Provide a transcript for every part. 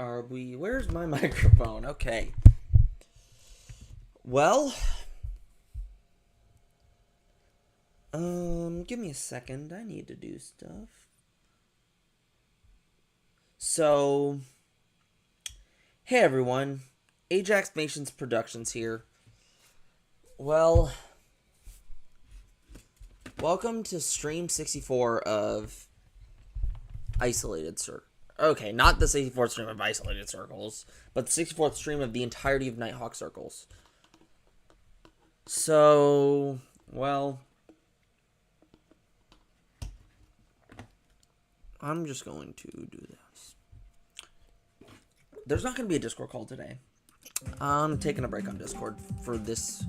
Are we? Where's my microphone? Okay. Well, give me a second. I need to do stuff. So, hey everyone. Ajax Nations Productions here. Well, welcome to stream 64 of Isolated Circles. Okay, not the 64th stream of Isolated Circles, but the 64th stream of the entirety of Nighthawk Circles. So, well, I'm just going to do this. There's not going to be a Discord call today. I'm taking a break on Discord for this,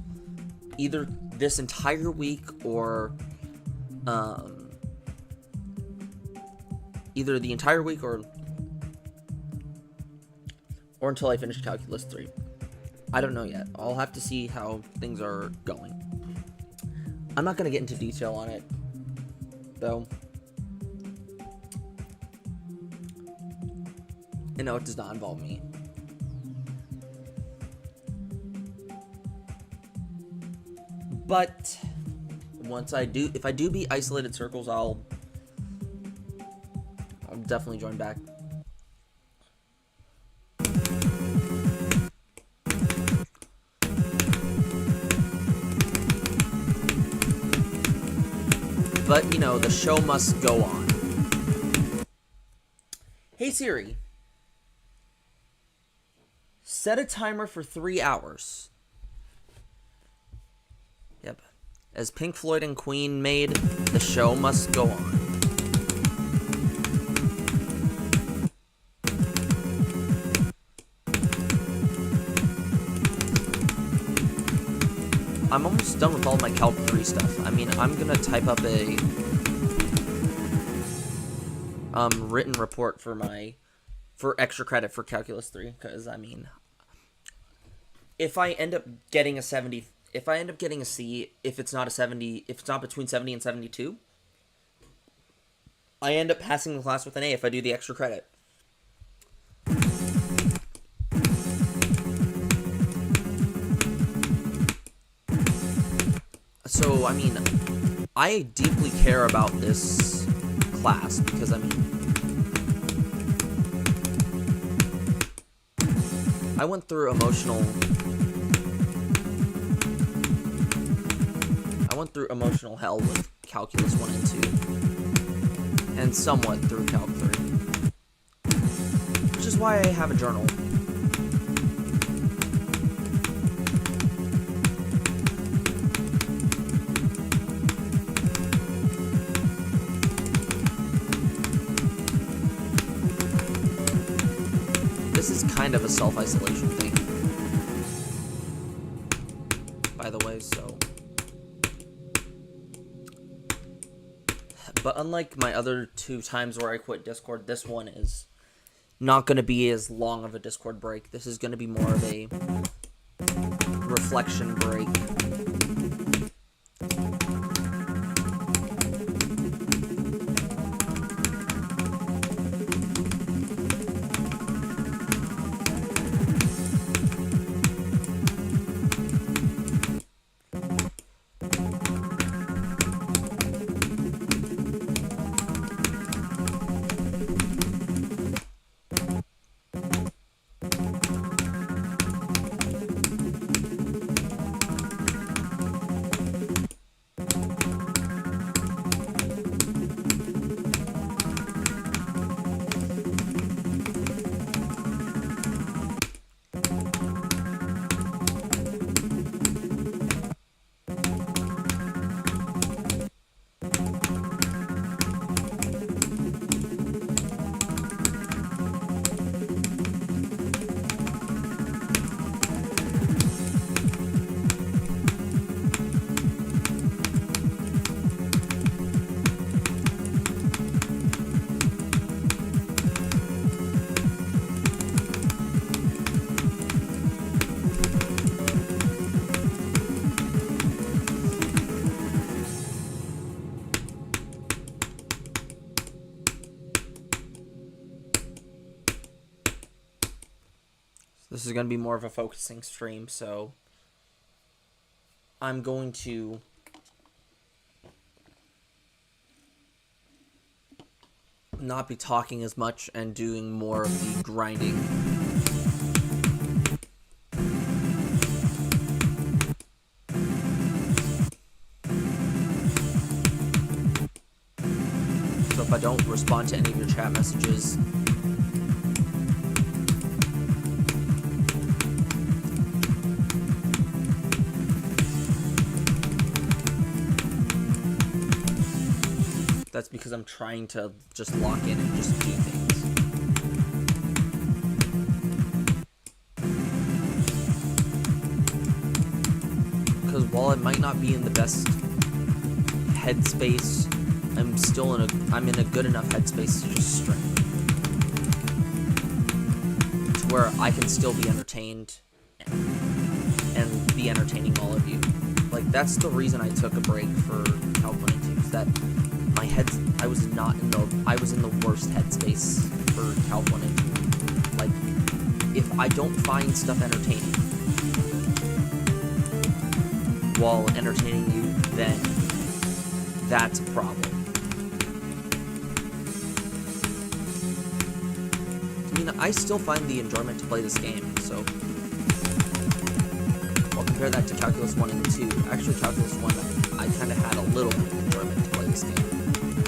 either this entire week or, either the entire week or until I finish Calculus 3. I don't know yet. I'll have to see how things are going. I'm not going to get into detail on it, though. You know, it does not involve me. But once I do, if I do beat Isolated Circles, I'll definitely join back. But, you know, the show must go on. Hey Siri, set a timer for 3 hours. Yep. As Pink Floyd and Queen made, the show must go on. I'm almost done with all my Calc 3 stuff. I mean, I'm gonna type up a written report for extra credit for Calculus 3, because I mean, if I end up getting a 70, if I end up getting a C, if it's not a 70, if it's not between 70 and 72, I end up passing the class with an A if I do the extra credit. So, I mean, I deeply care about this class because, I mean, I went through emotional hell with Calculus 1 and 2, and somewhat through Calc 3, which is why I have a journal. This is kind of a self-isolation thing, by the way, so. But unlike my other 2 times where I quit Discord, this one is not going to be as long of a Discord break. This is going to be more of a reflection break. This is going to be more of a focusing stream, so I'm going to not be talking as much and doing more of the grinding. So if I don't respond to any of your chat messages, that's because I'm trying to just lock in and just do things. Because while I might not be in the best headspace, I'm in a good enough headspace to just stream. To where I can still be entertained and be entertaining all of you. Like, that's the reason I took a break for Calc 1 and 2, is that I was in the worst headspace for Calc 1 and 2. Like, if I don't find stuff entertaining while entertaining you, then that's a problem. I mean, I still find the enjoyment to play this game, so I'll compare that to Calculus 1 and 2. Actually, Calculus 1, I kind of had a little bit of enjoyment to play this game.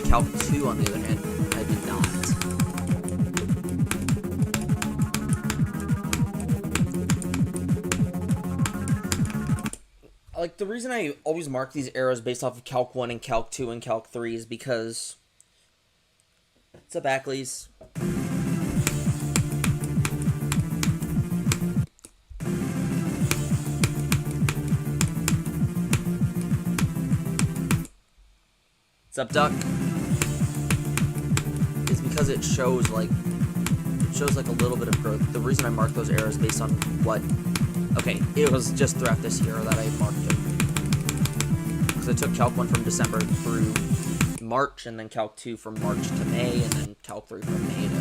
Calc 2, on the other hand, I did not. Like, the reason I always mark these arrows based off of Calc 1 and Calc 2 and Calc 3 is because... What's up, Ackleys? What's up, Duck? Is because it shows like a little bit of growth. The reason I marked those arrows based on what... Okay, it was just throughout this year that I marked them. Because I took Calc 1 from December through March, and then Calc 2 from March to May, and then Calc 3 from May to...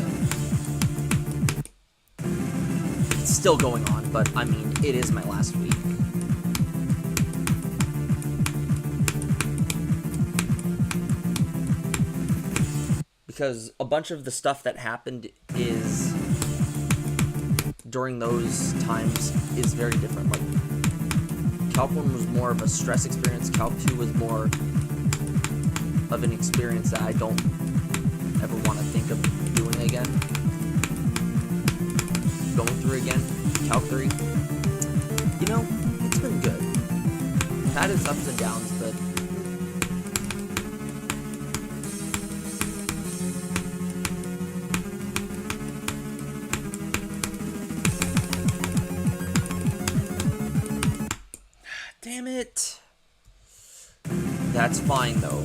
It's still going on, but I mean, it is my last week. Because a bunch of the stuff that happened is during those times is very different. Like, Calc 1 was more of a stress experience. Calc 2 was more of an experience that I don't ever want to think of doing again. Going through again. Calc 3. You know, it's been good. It had its ups and downs, but... Damn it. That's fine, though.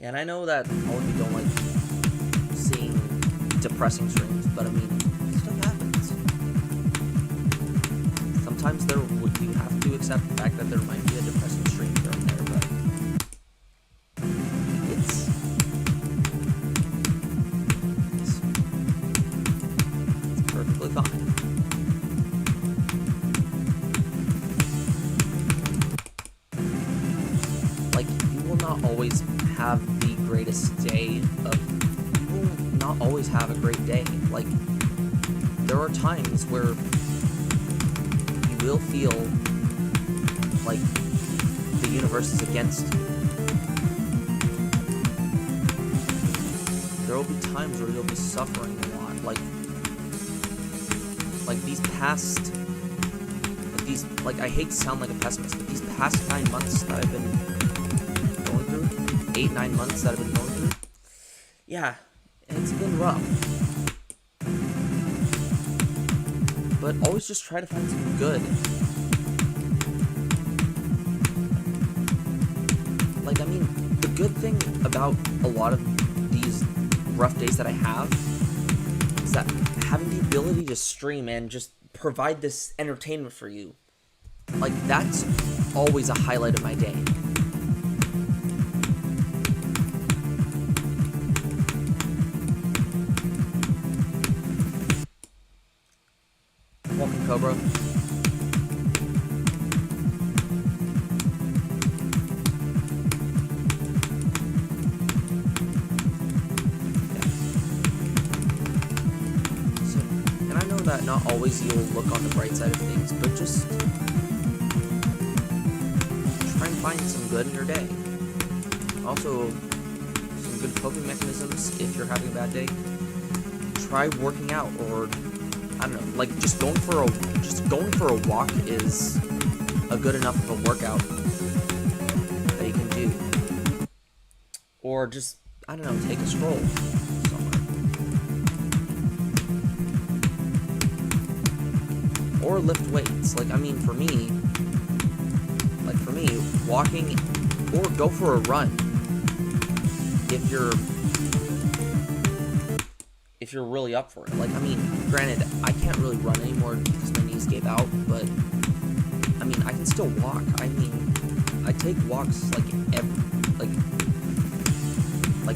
And I know that all of you don't like seeing depressing streams, but I mean, stuff happens. Sometimes you have to accept the fact that there might be a depressing stream here and there, but it's perfectly fine. Like, you will not always have the greatest day of... You will not always have a great day. Like, there are times where you will feel like the universe is against you. There will be times where you'll be suffering a lot. Like these past... Like, I hate to sound like a pessimist, but these past 9 months that I've been going through, 8-9 months that I've been going through, yeah, it's been rough. But always just try to find something good. Like, I mean, the good thing about a lot of these rough days that I have is that having the ability to stream and just provide this entertainment for you, like, that's always a highlight of my day. Welcome, Cobra. That not always you'll look on the bright side of things, but just try and find some good in your day. Also, some good coping mechanisms if you're having a bad day. Try working out, or I don't know, like just going for a walk is a good enough of a workout that you can do. Or just, I don't know, take a stroll somewhere. Or lift weights. Like, I mean, for me, walking, or go for a run if you're really up for it. Like, I mean, granted, I can't really run anymore because my knees gave out, but I mean, I can still walk. I mean, I take walks like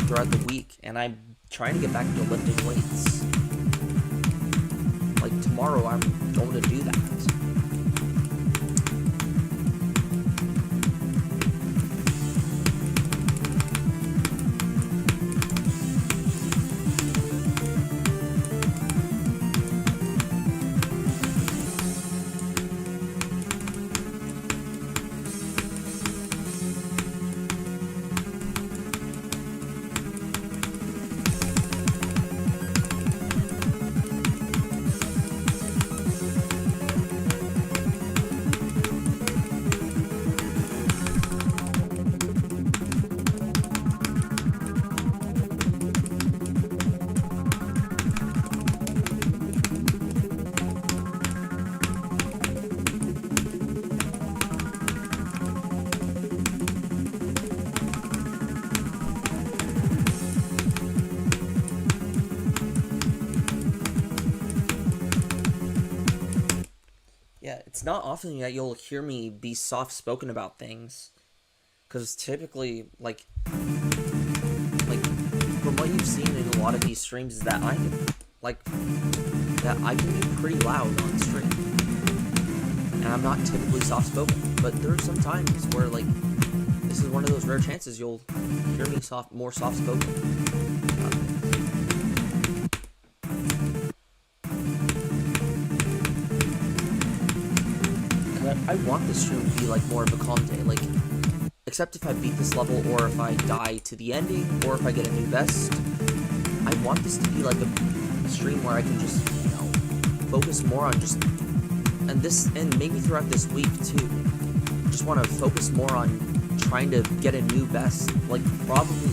throughout the week, and I'm trying to get back into lifting weights. Like, tomorrow I'm going to do that. It's not often that you'll hear me be soft-spoken about things, because typically, like from what you've seen in a lot of these streams, is that I can be pretty loud on stream, and I'm not typically soft-spoken. But there are some times where, like, this is one of those rare chances you'll hear me more soft-spoken. I want this stream to be like more of a calm day, like, except if I beat this level, or if I die to the ending, or if I get a new best. I want this to be like a stream where I can just, you know, focus more on just, and maybe throughout this week too, just want to focus more on trying to get a new best, like probably,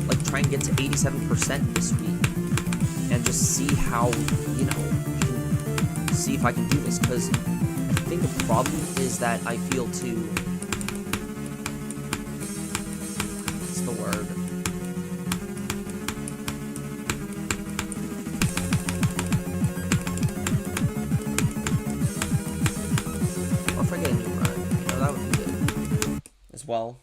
like try and get to 87% this week, and just see how, you know, see if I can do this, because I think the problem is that I feel too, what's the word? Or if I get a new run, you know, that would be good as well.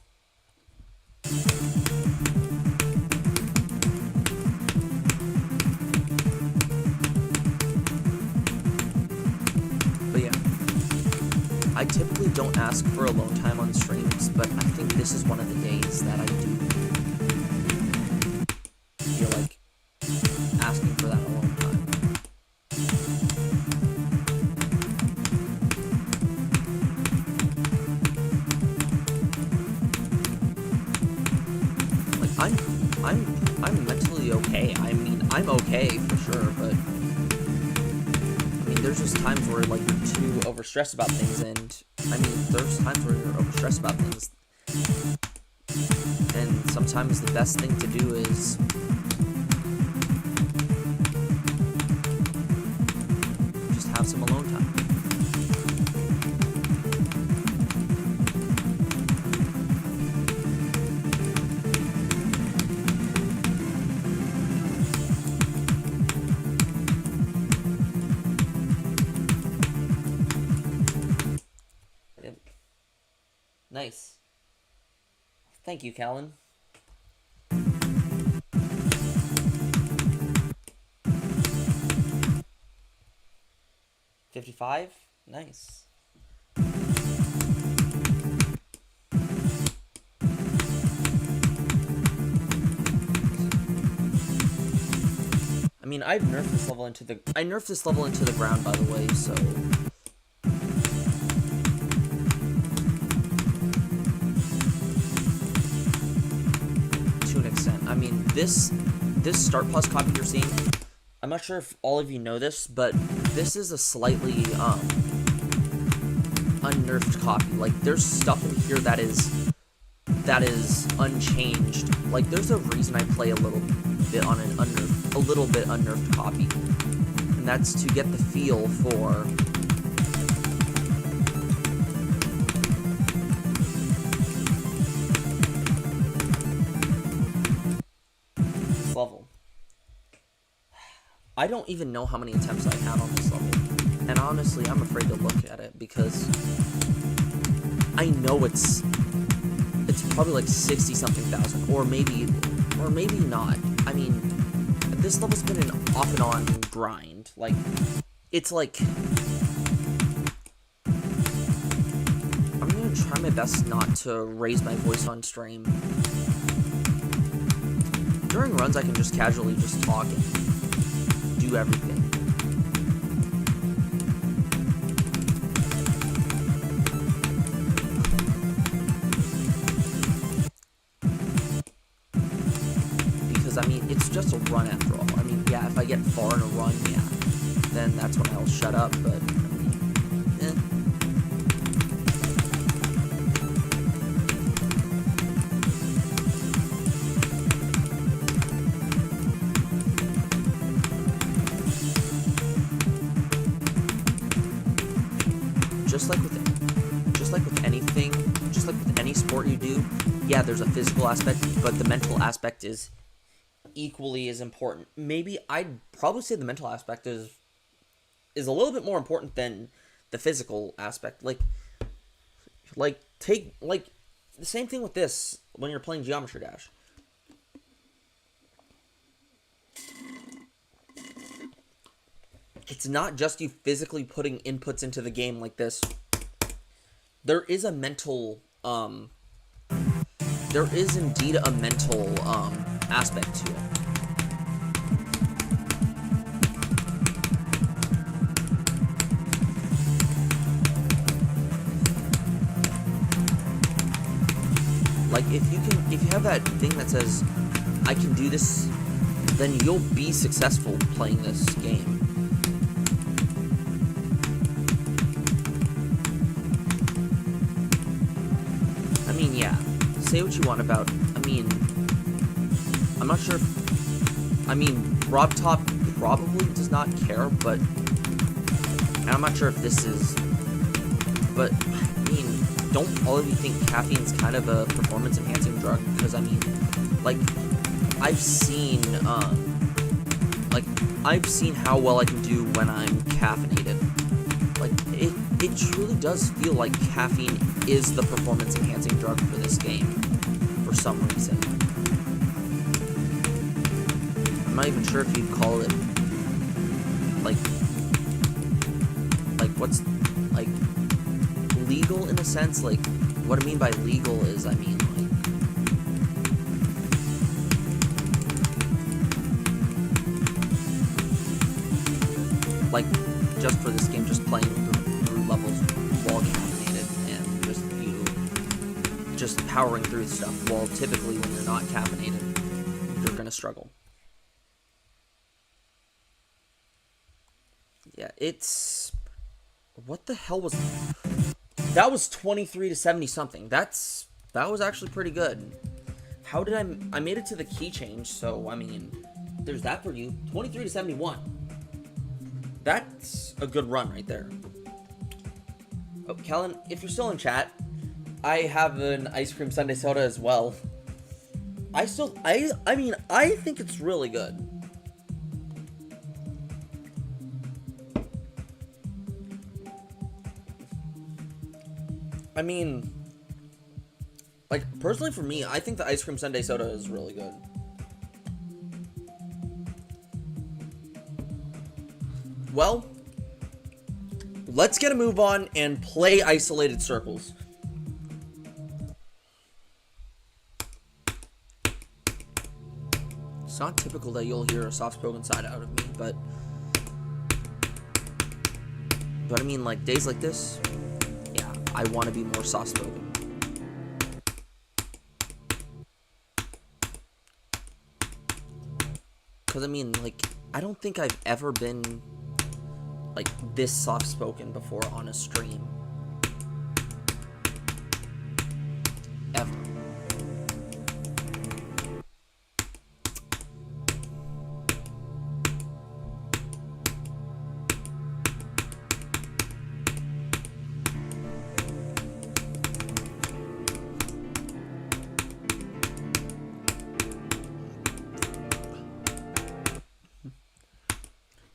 I typically don't ask for alone time on streams, but I think this is one of the days that I do feel like asking for that alone time. Like, I'm mentally okay. I mean, I'm okay for sure, but there's just times where, like, you're too overstressed about things, and I mean, there's times where you're overstressed about things, and sometimes the best thing to do is just have some alone time. Nice. Thank you, Callan. 55? Nice. I mean, I nerfed this level into the ground, by the way, so to an extent. I mean, this Start Plus copy you're seeing, I'm not sure if all of you know this, but this is a slightly unnerfed copy. Like, there's stuff in here that is unchanged. Like, there's a reason I play a little bit on an unnerfed copy, and that's to get the feel for this level. I don't even know how many attempts I had on this level, and honestly, I'm afraid to look at it because I know it's probably like 60-something thousand, or maybe not. I mean, this level's been an off and on grind. Like, it's like, I'm gonna try my best not to raise my voice on stream. During runs, I can just casually just talk and do everything. Because, I mean, it's just a run after all. I mean, yeah, if I get far in a run, yeah, then that's when I'll shut up, but, I mean, just like with anything, just like with any sport you do, yeah, there's a physical aspect, but the mental aspect is equally as important. Maybe I'd probably say the mental aspect is a little bit more important than the physical aspect. Like take the same thing with this when you're playing Geometry Dash. It's not just you physically putting inputs into the game like this. There is a mental, there is indeed a mental, aspect to it. Like, if you have that thing that says, I can do this, then you'll be successful playing this game. I mean, yeah, say what you want about, I mean, I'm not sure if, I mean, Rob Top probably does not care, but, and I'm not sure if this is, but, I mean, don't all of you think caffeine's kind of a performance-enhancing drug? Because, I mean, like, I've seen how well I can do when I'm caffeinated. Like, it truly does feel like caffeine is the performance-enhancing drug for this game, for some reason. I'm not even sure if you'd call it, like, what's, like, legal in a sense. Like, what I mean by legal is, I mean, like just for this game, just playing through levels while caffeinated and just powering through stuff, while typically when you're not caffeinated, you're gonna struggle. Yeah, it's, what the hell was that? Was 23 to 70 something. That was actually pretty good. How did I made it to the key change, so I mean, there's that for you. 23 to 71. That's a good run right there. Oh, Kellen, if you're still in chat, I have an ice cream sundae soda as well. I mean, I think it's really good. I mean, Like, personally for me, I think the ice cream sundae soda is really good. Well, let's get a move on and play Isolated Circles. It's not typical that you'll hear a soft-spoken side out of me, but I mean, like, days like this, yeah, I want to be more soft-spoken. Because, I mean, like, I don't think I've ever been, like, this soft-spoken before on a stream. Ever.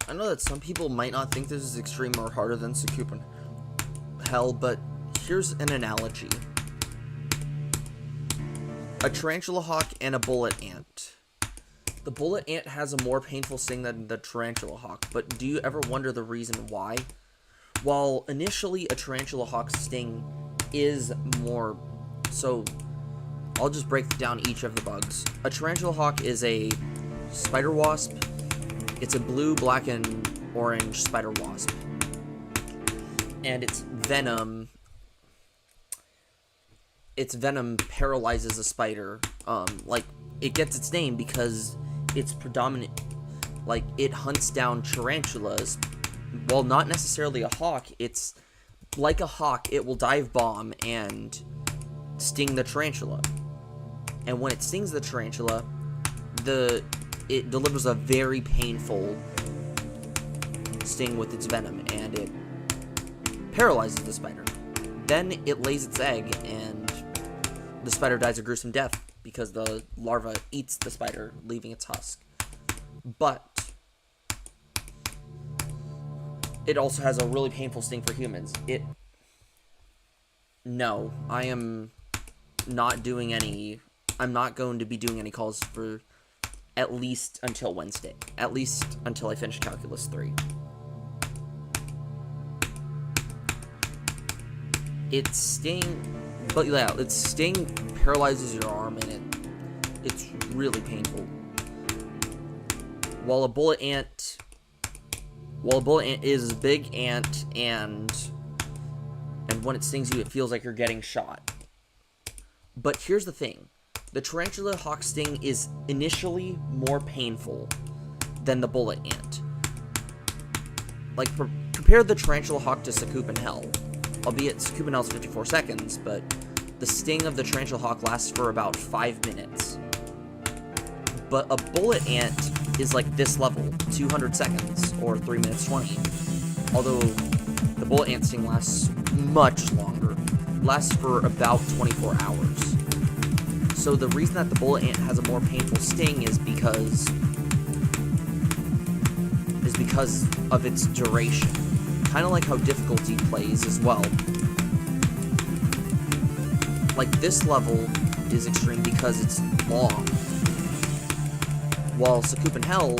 I know that some people might not think this is extreme or harder than Sakupin Hell, but here's an analogy. A tarantula hawk and a bullet ant. The bullet ant has a more painful sting than the tarantula hawk, but do you ever wonder the reason why? While initially a tarantula hawk's sting is more... So, I'll just break down each of the bugs. A tarantula hawk is a spider wasp. It's a blue, black, and orange spider wasp. And its venom paralyzes a spider. Like, it gets its name because it's predominant, like, it hunts down tarantulas. While not necessarily a hawk, it's like a hawk, it will dive bomb and sting the tarantula. And when it stings the tarantula, it delivers a very painful sting with its venom, and it paralyzes the spider. Then it lays its egg, and the spider dies a gruesome death because the larva eats the spider, leaving its husk. But it also has a really painful sting for humans. No, I am not doing any... I'm not going to be doing any calls for at least until Wednesday. At least until I finish Calculus 3. Its sting... But yeah, its sting paralyzes your arm, and it's really painful. While a bullet ant is a big ant, and when it stings you, it feels like you're getting shot. But here's the thing. The tarantula hawk sting is initially more painful than the bullet ant. Like, compare the tarantula hawk to Sakupin Hell. Albeit Sakupin Hell's 54 seconds, but the sting of the tarantula hawk lasts for about 5 minutes. But a bullet ant is like this level, 200 seconds, or 3 minutes 20. Although the bullet ant sting lasts much longer. Lasts for about 24 hours. So the reason that the bullet ant has a more painful sting is because of its duration. Kind of like how difficulty plays as well. Like, this level is extreme because it's long, while Sakupin Hell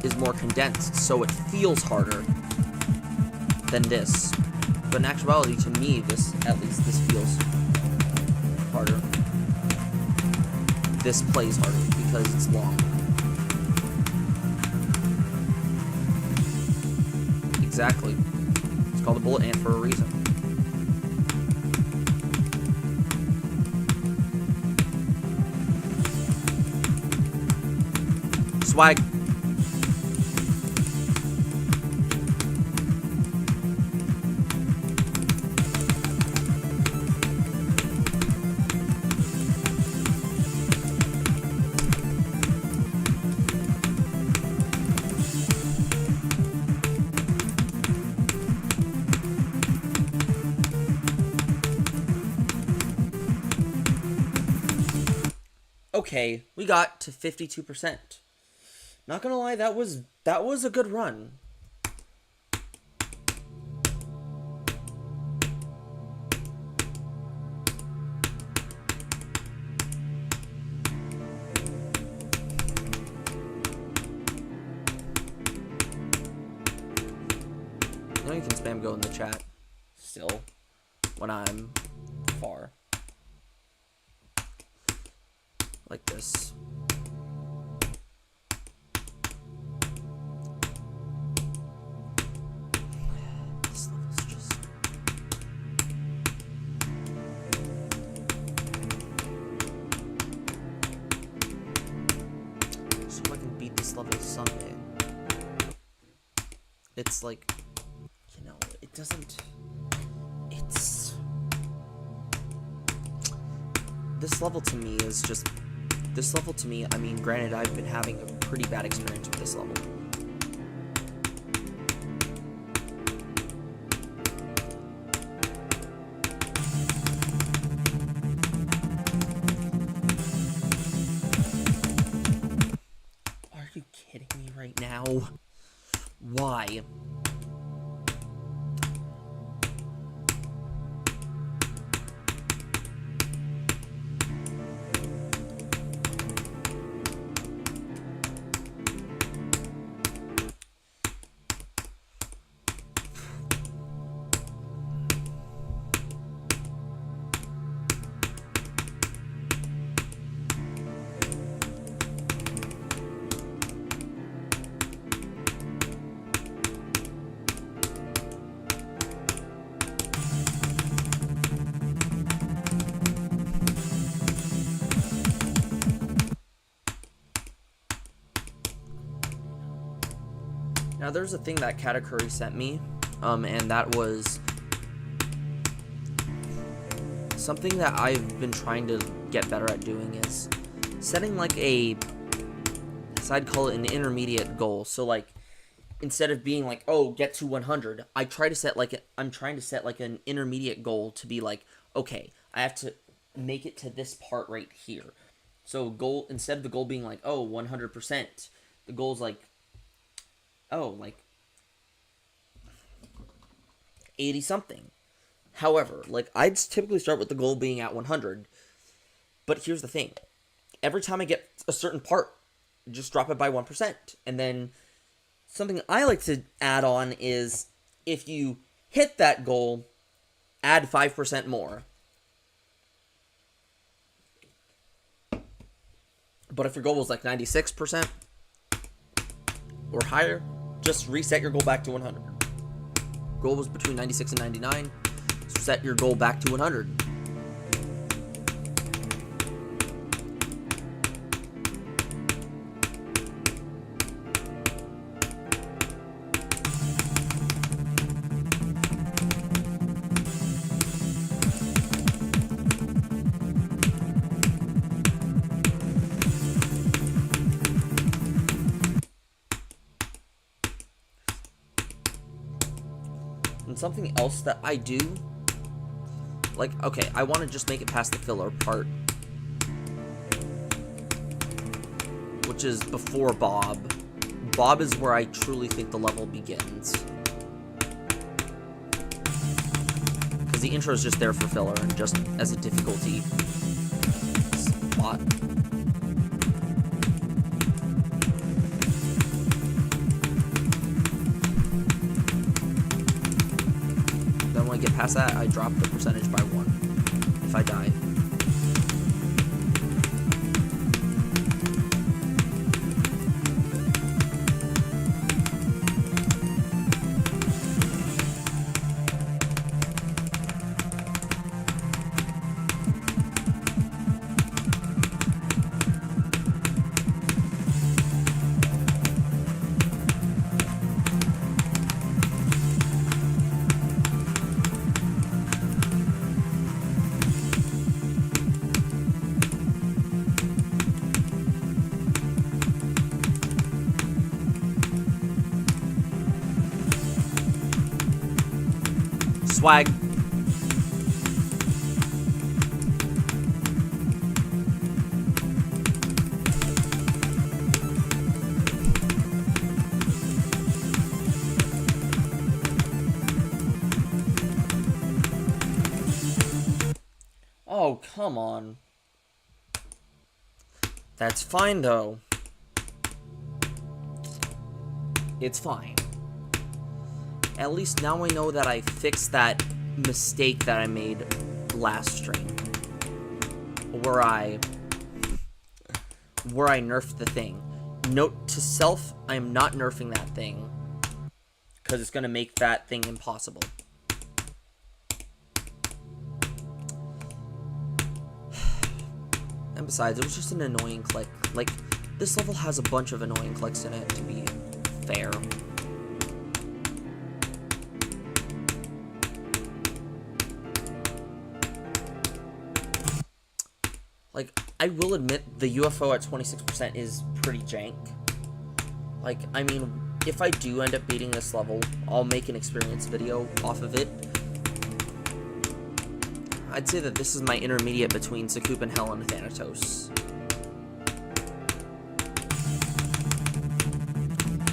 is more condensed, so it feels harder than this. But in actuality, to me, this feels harder. This plays harder because it's long. Exactly. It's called a bullet ant for a reason. Swag. Okay, we got to 52%. Not gonna lie, that was a good run. You know you can spam go in the chat still when I'm far. Like this. This level's just... So I can beat this level someday. It's like, you know, it doesn't... It's... This level to me is just... This level to me, I mean, granted, I've been having a pretty bad experience with this level. Are you kidding me right now? Why? Now, there's a thing that Katakuri sent me, and that was something that I've been trying to get better at doing is setting like so I'd call it an intermediate goal. So like, instead of being like, oh, get to 100, I'm trying to set like an intermediate goal to be like, okay, I have to make it to this part right here. So instead of the goal being like, oh, 100%, the goal's like, oh, like 80 something. However, like, I'd typically start with the goal being at 100. But here's the thing. Every time I get a certain part, just drop it by 1%. And then something I like to add on is if you hit that goal, add 5% more. But if your goal was like 96% or higher, just reset your goal back to 100. Goal was between 96 and 99. So set your goal back to 100. And something else that I do, like, okay, I want to just make it past the filler part, which is before Bob. Bob is where I truly think the level begins. Because the intro is just there for filler and just as a difficulty spot. Then when I get past that, I drop the percentage by 1 if I die. Swag. Oh, come on. That's fine, though. It's fine. At least now I know that I fixed that mistake that I made last stream. Where I nerfed the thing. Note to self, I am not nerfing that thing. Because it's going to make that thing impossible. And besides, it was just an annoying click. Like, this level has a bunch of annoying clicks in it, to be fair. Like, I will admit, the UFO at 26% is pretty jank. Like, I mean, if I do end up beating this level, I'll make an experience video off of it. I'd say that this is my intermediate between Zakup and Hell and Thanatos.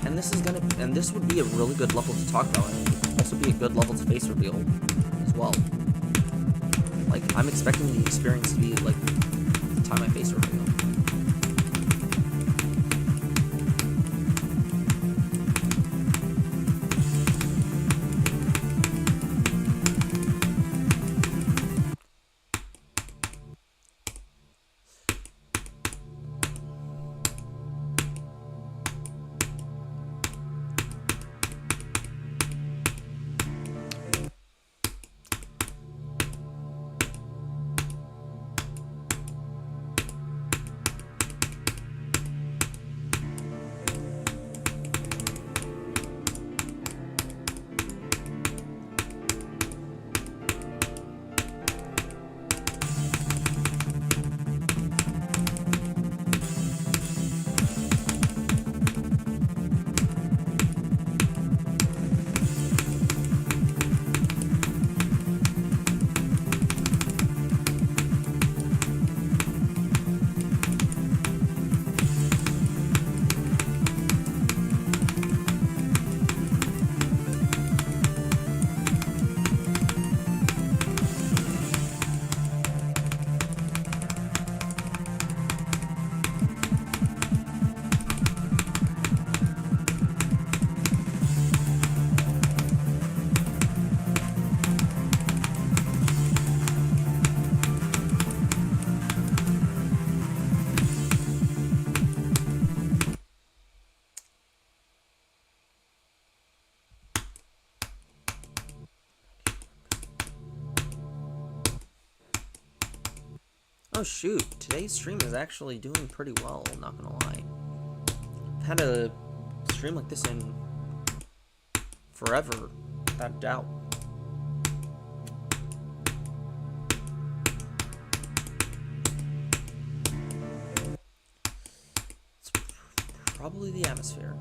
And this would be a really good level to talk about. And it would also be a good level to face reveal as well. Like, I'm expecting the experience to be like the time I face reveal. Oh shoot, today's stream is actually doing pretty well, not gonna lie. I've had a stream like this in forever, without a doubt. It's probably the atmosphere.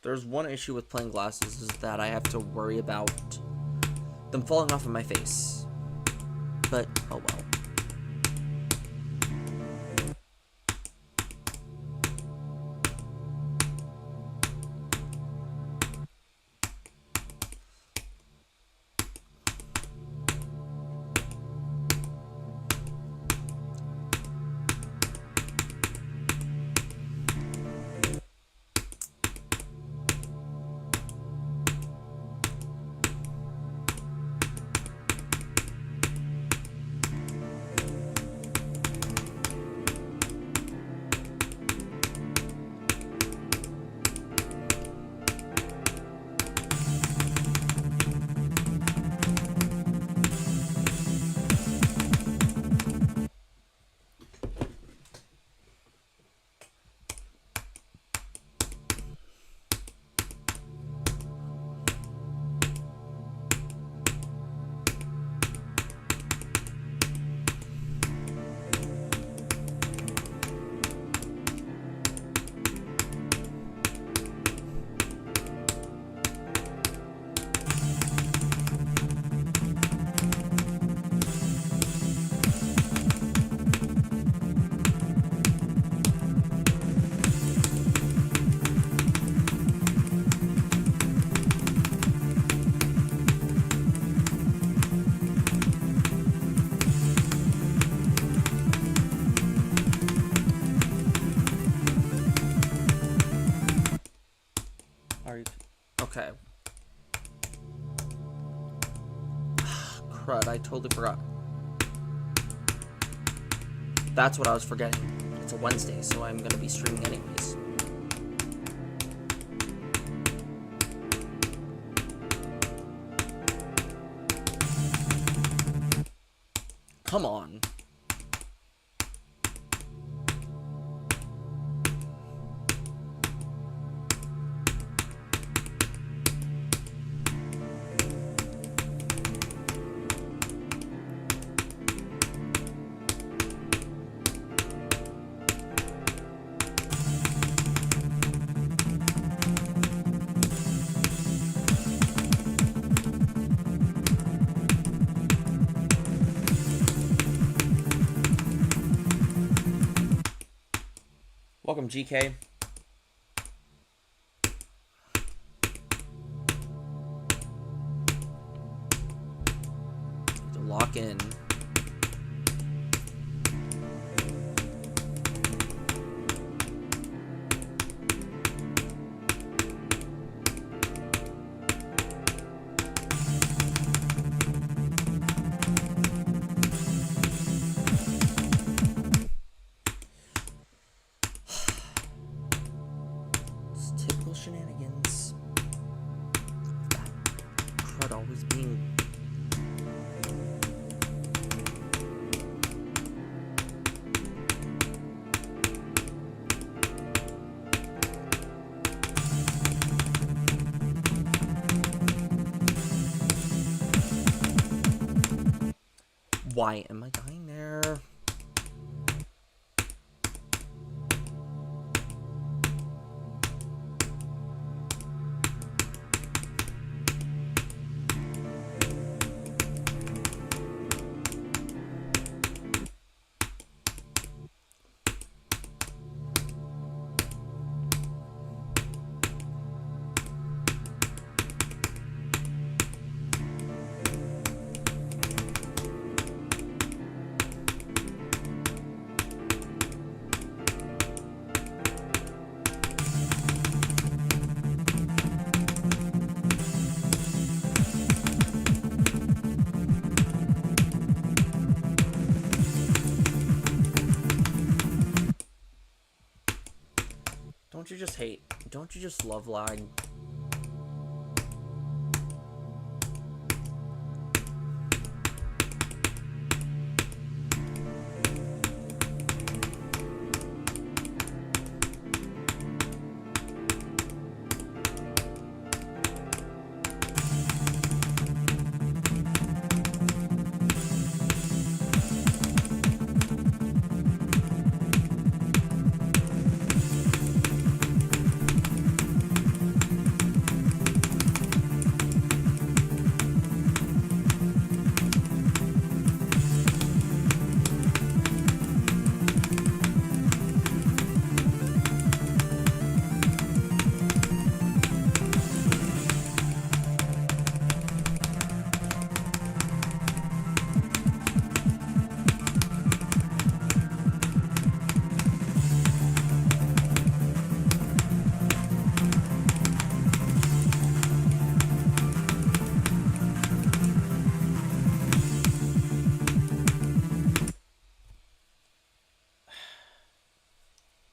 There's one issue with playing glasses is that I have to worry about them falling off of my face. But, oh well. totally forgot. That's what I was forgetting. It's a Wednesday, so I'm gonna be streaming anyways. Come on. Welcome, GK. To lock in. Shenanigans. That crud always being. Why am I dying there? Don't you just hate? Don't you just love lag?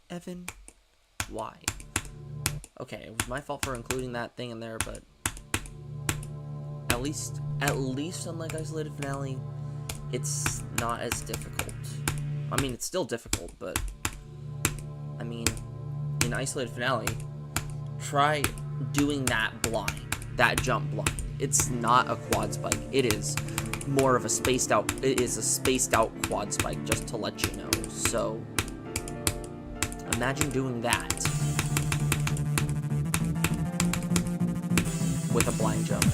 Evan, why? Okay, it was my fault for including that thing in there, but at least unlike Isolated Finale, it's not as difficult. I mean, it's still difficult, but I mean, in Isolated Finale, try doing that blind, that jump blind. It's not a quad spike. It is more of a spaced out. It is a spaced out quad spike, just to let you know. So imagine doing that with a blind jump.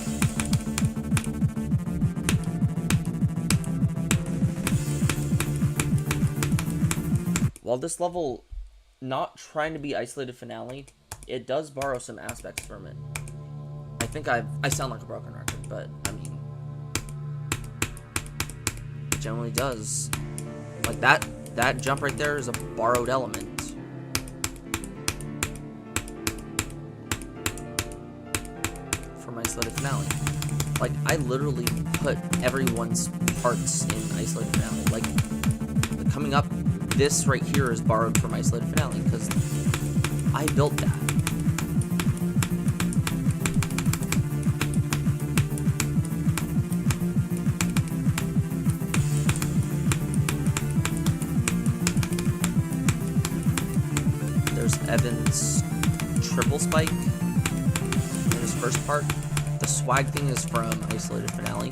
While this level, not trying to be Isolated Finale, it does borrow some aspects from it. I think I sound like a broken record, but I mean, it generally does. Like that jump right there is a borrowed element from Isolated Finale. Like, I literally put everyone's parts in Isolated Finale. Like, coming up, this right here is borrowed from Isolated Finale, because I built that. There's Evan's triple spike in his first part. The swag thing is from Isolated Finale.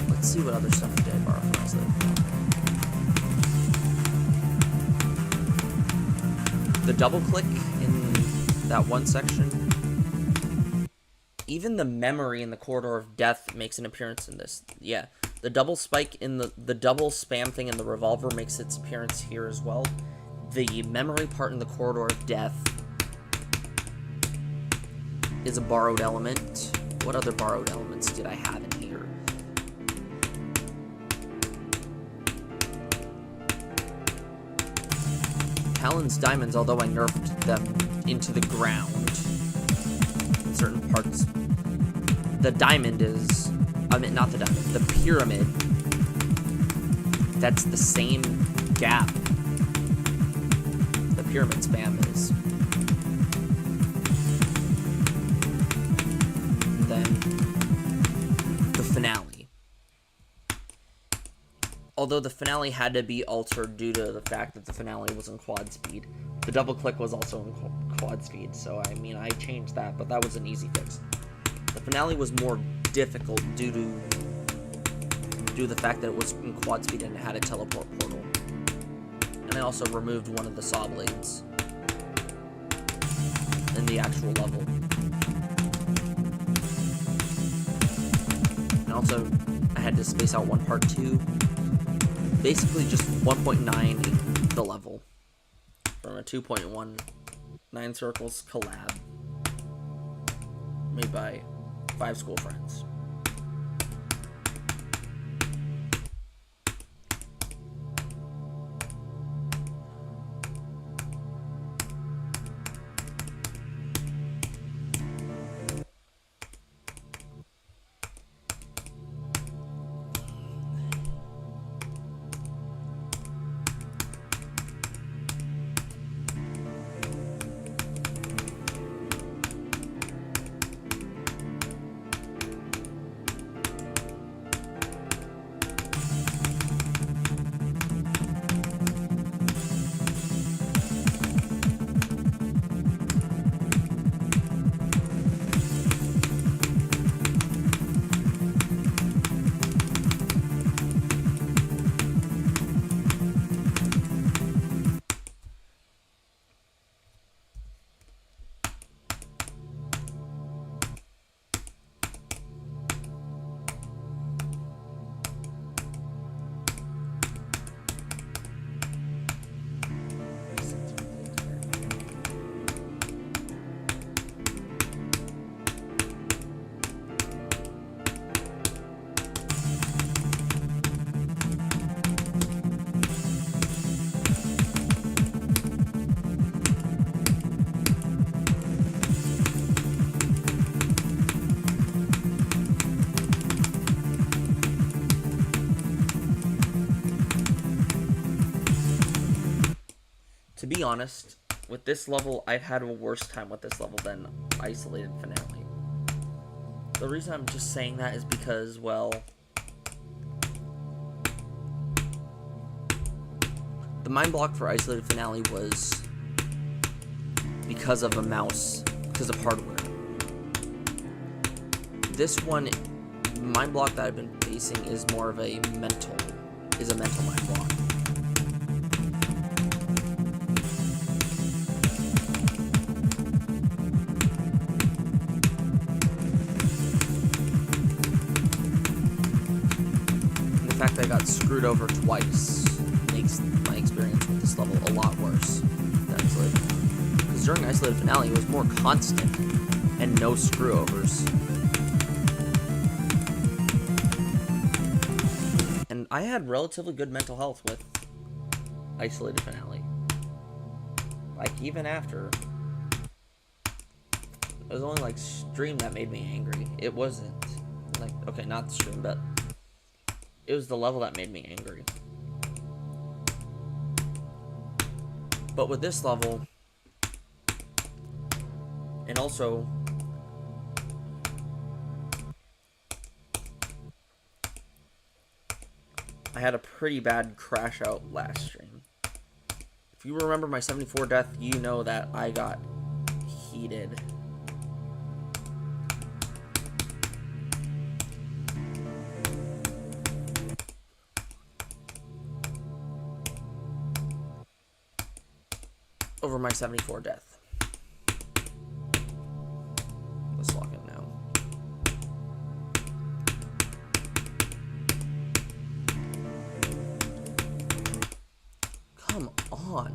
Let's see what other stuff did I borrow from Isolated Finale. The double click in that one section. Even the memory in the Corridor of Death makes an appearance in this. Yeah, the double spike in the double spam thing in the revolver makes its appearance here as well. The memory part in the Corridor of Death is a borrowed element. What other borrowed elements did I have in here? Talon's diamonds, although I nerfed them into the ground in certain parts. The diamond is, I mean, not the diamond, the pyramid. That's the same gap the pyramid spam is. And then the finale. Although the finale had to be altered due to the fact that the finale was in quad speed. The double click was also in quad speed, so I mean, I changed that, but that was an easy fix. The finale was more difficult due to the fact that it was in quad speed and it had a teleport portal. And I also removed one of the saw blades in the actual level. And also, I had to space out one part too. Basically just 1.9 the level from a 2.19 Circles collab made by 5 school friends. To be honest, with this level, I've had a worse time with this level than Isolated Finale. The reason I'm just saying that is because, well, the mind block for Isolated Finale was because of a mouse, because of hardware. This one, mind block that I've been facing is more of a mental mind block. The fact that I got screwed over twice makes my experience with this level a lot worse than Isolated Finale. Because during Isolated Finale, it was more constant and no screw overs. And I had relatively good mental health with Isolated Finale. Like, even after, it was only, like, stream that made me angry. It wasn't, like, okay, not the stream, but it was the level that made me angry. But with this level, and also, I had a pretty bad crash out last stream. If you remember my 74 death, you know that I got heated. Over my 74 death. Let's lock in now. Come on.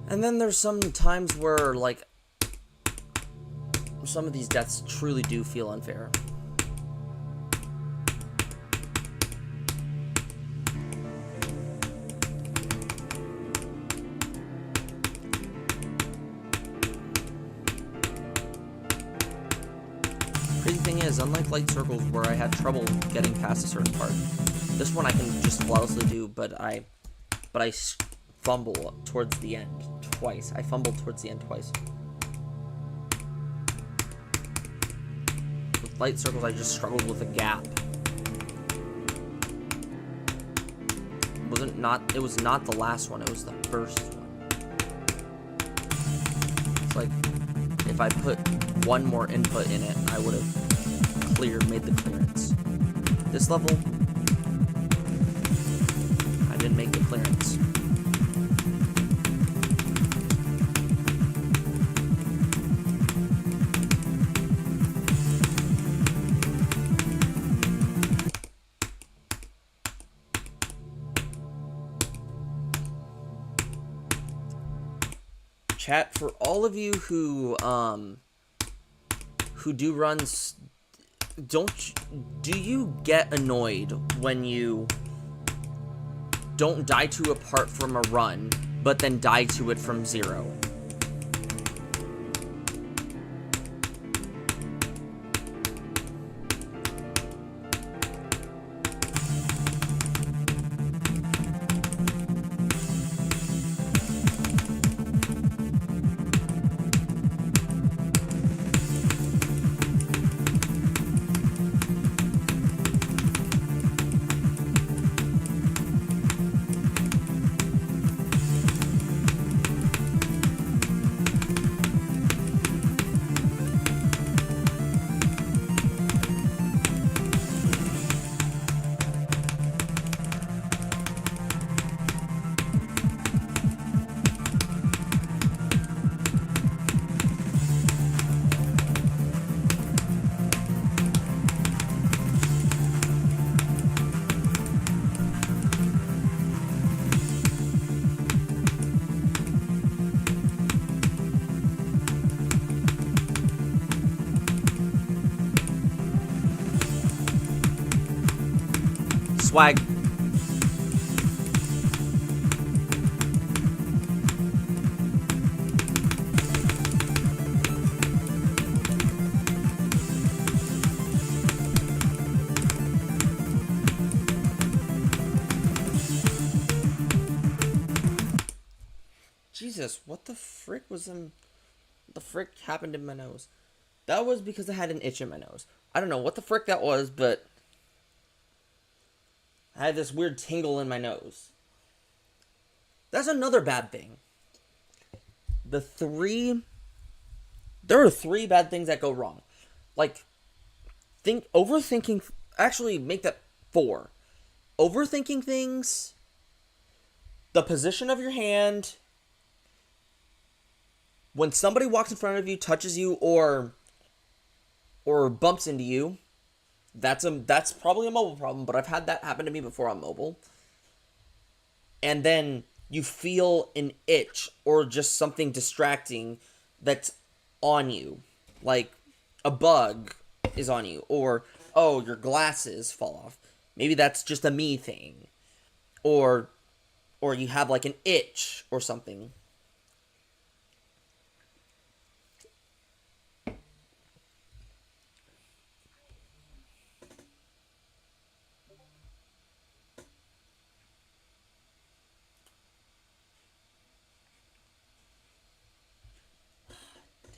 And then there's some times where, like, some of these deaths truly do feel unfair. Crazy thing is, unlike Light Circles where I had trouble getting past a certain part, this one I can just flawlessly do, but I fumble towards the end twice. I fumbled towards the end twice. With Light Circles, I just struggled with a gap. It was not the last one, it was the first one. It's like, if I put one more input in it, I would have made the clearance. This level, I didn't make the clearance. Chat, for all of you who do runs, do you get annoyed when you don't die to a part from a run, but then die to it from zero? Swag. Jesus, what the frick was in... What the frick happened in my nose? That was because I had an itch in my nose. I don't know what the frick that was, but I had this weird tingle in my nose. That's another bad thing. There are 3 bad things that go wrong. Like, overthinking, actually make that 4. Overthinking things, the position of your hand, when somebody walks in front of you, touches you, or bumps into you, that's probably a mobile problem, but I've had that happen to me before on mobile. And then you feel an itch or just something distracting that's on you. Like a bug is on you, or oh, your glasses fall off. Maybe that's just a me thing. Or you have like an itch or something.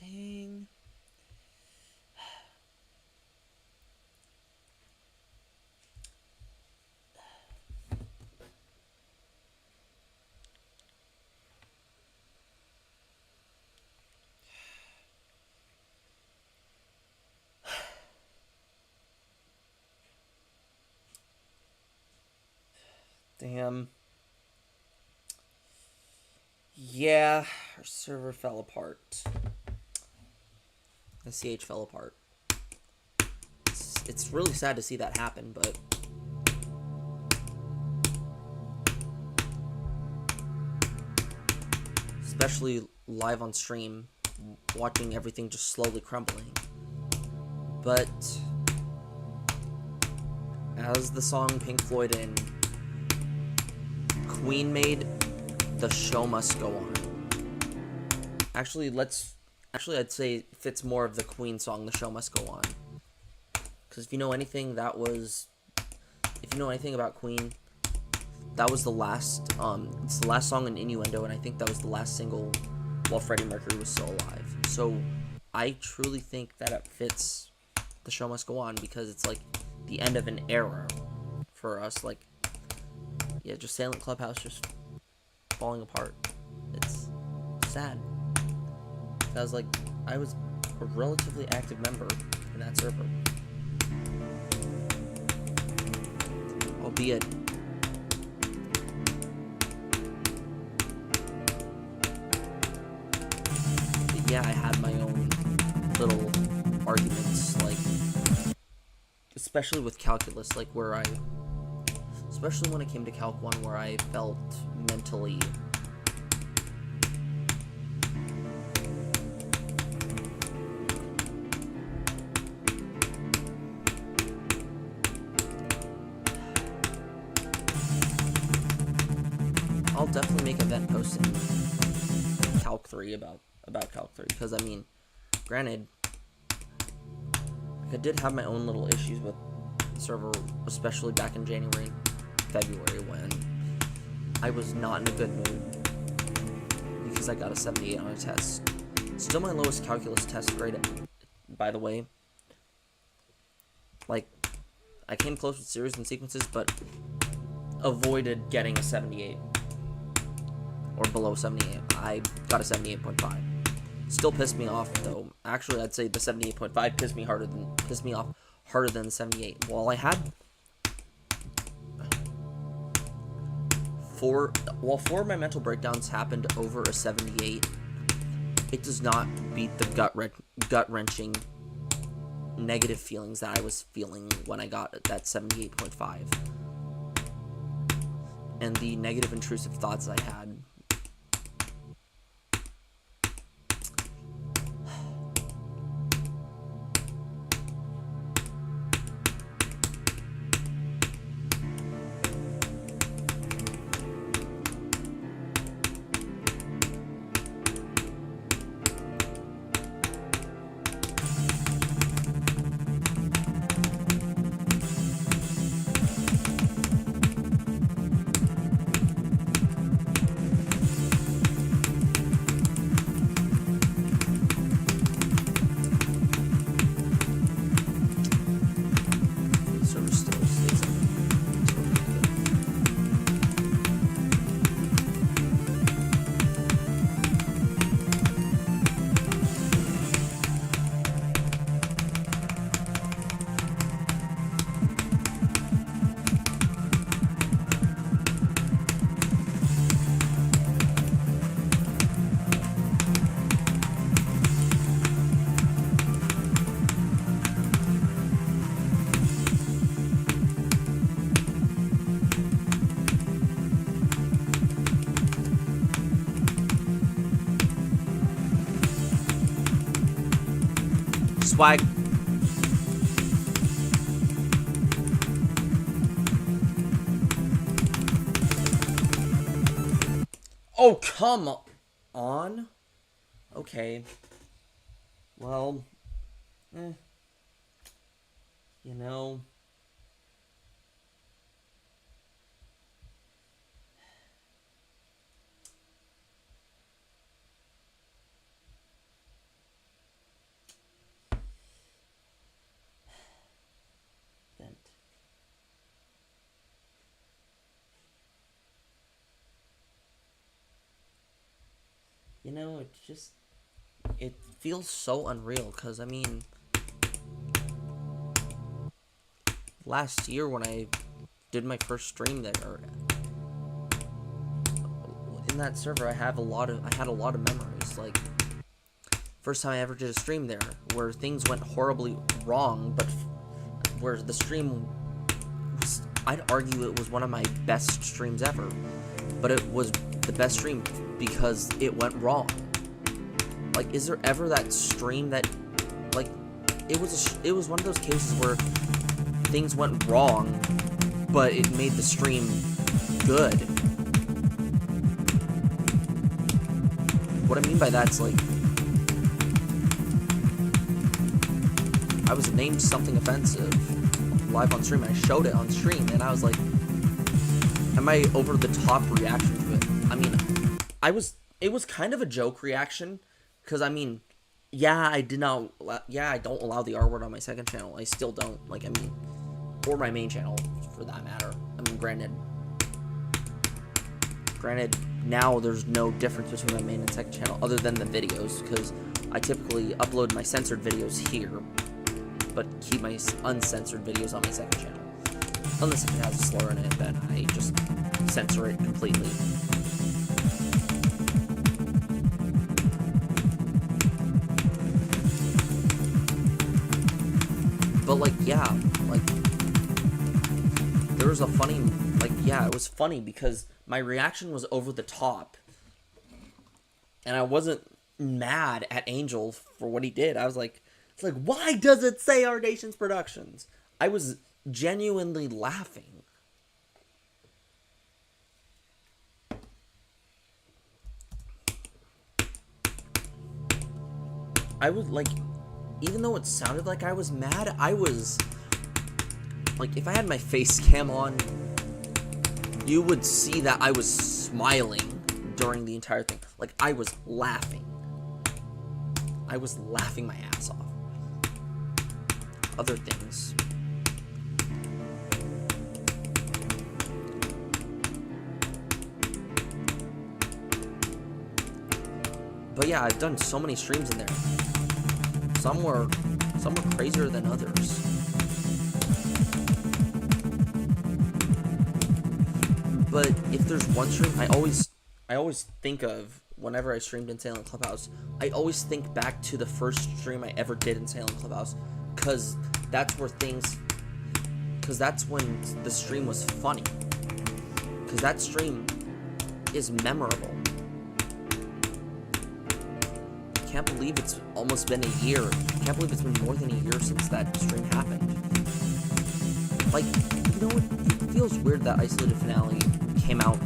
Dang. Damn. Yeah, our server fell apart. The CH fell apart. It's really sad to see that happen, but especially live on stream, watching everything just slowly crumbling. But as the song Pink Floyd and Queen made, the show must go on. Actually, I'd say it fits more of the Queen song, The Show Must Go On. Because if you know anything about Queen, that was the last, it's the last song in Innuendo, and I think that was the last single while Freddie Mercury was still alive. So, I truly think that it fits The Show Must Go On, because it's like the end of an era for us, like, yeah, just Silent Clubhouse just falling apart. It's sad. I was a relatively active member in that server. Albeit, yeah, I had my own little arguments, like, especially with calculus, like, especially when it came to Calc 1, where I felt mentally I'll definitely make a vent post in Calc 3 about Calc 3, because, I mean, granted, I did have my own little issues with the server, especially back in January, February, when I was not in a good mood, because I got a 78 on a test. Still my lowest calculus test grade, by the way. Like, I came close with series and sequences, but avoided getting a 78. Or below 78. I got a 78.5. Still pissed me off, though. Actually, I'd say the 78.5 pissed me off harder than the 78. While I had four of my mental breakdowns happened over a 78, it does not beat the gut-wrenching negative feelings that I was feeling when I got that 78.5. And the negative intrusive thoughts I had. Swag. Oh, come on. Okay. Well, you know. Vent. You know, it feels so unreal because, I mean, last year when I did my first stream there, in that server, I had a lot of memories. Like, first time I ever did a stream there, where things went horribly wrong, but where the stream was, I'd argue it was one of my best streams ever. But it was the best stream because it went wrong. Like, is there ever that stream that, like, it was one of those cases where things went wrong, but it made the stream good. What I mean by that's, like, I was named something offensive live on stream, and I showed it on stream, and I was like, am I over the top reaction to it? I mean, it was kind of a joke reaction, because, I mean, yeah, I don't allow the R word on my second channel. I still don't, like, I mean, or my main channel, for that matter. I mean, granted, now there's no difference between my main and second channel, other than the videos, because I typically upload my censored videos here, but keep my uncensored videos on my second channel. Unless if it has a slur in it, then I just censor it completely. But, like, yeah, like, there was a funny, like, yeah, it was funny because my reaction was over the top. And I wasn't mad at Angel for what he did. I was like, it's like, why does it say Our Nations Productions? I was genuinely laughing. I was like, even though it sounded like I was mad, I was, like, if I had my face cam on, you would see that I was smiling during the entire thing. Like, I was laughing. I was laughing my ass off. Other things. But yeah, I've done so many streams in there. Some were crazier than others. But if there's one stream, I always think of, whenever I streamed in Salem Clubhouse, I always think back to the first stream I ever did in Salem Clubhouse, because that's when the stream was funny. Because that stream is memorable. Can't believe it's almost been a year. Can't believe it's been more than a year since that stream happened. Like, you know, it feels weird that Isolated Finale came out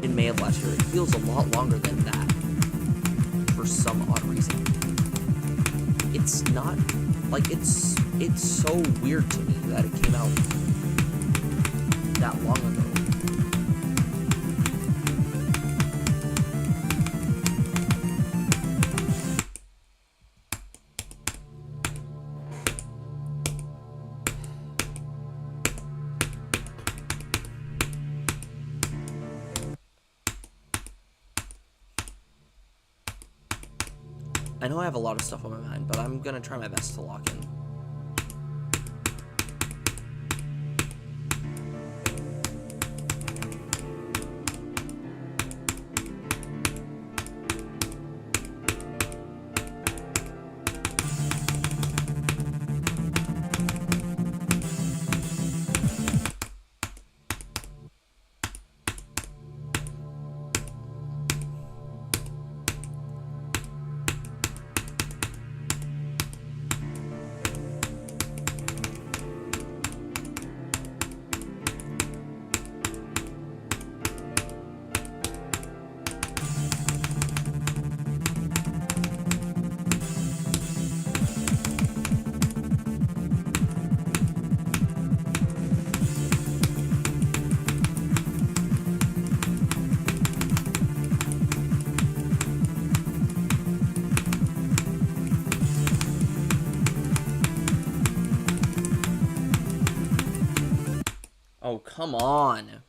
in May of last year. It feels a lot longer than that for some odd reason. It's not, like, it's so weird to me that it came out that long ago. I know I have a lot of stuff on my mind, but I'm gonna try my best to lock in. Oh, come on.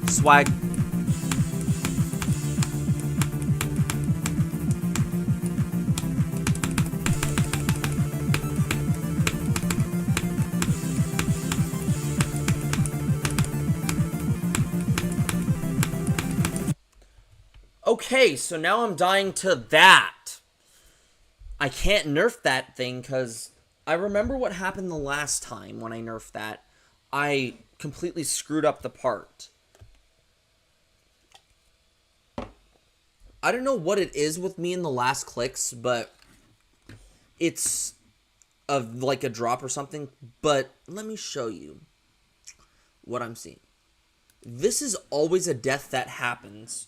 Swag. Okay, so now I'm dying to that. I can't nerf that thing because I remember what happened the last time when I nerfed that. I completely screwed up the part. I don't know what it is with me in the last clicks, but it's like a drop or something. But let me show you what I'm seeing. This is always a death that happens.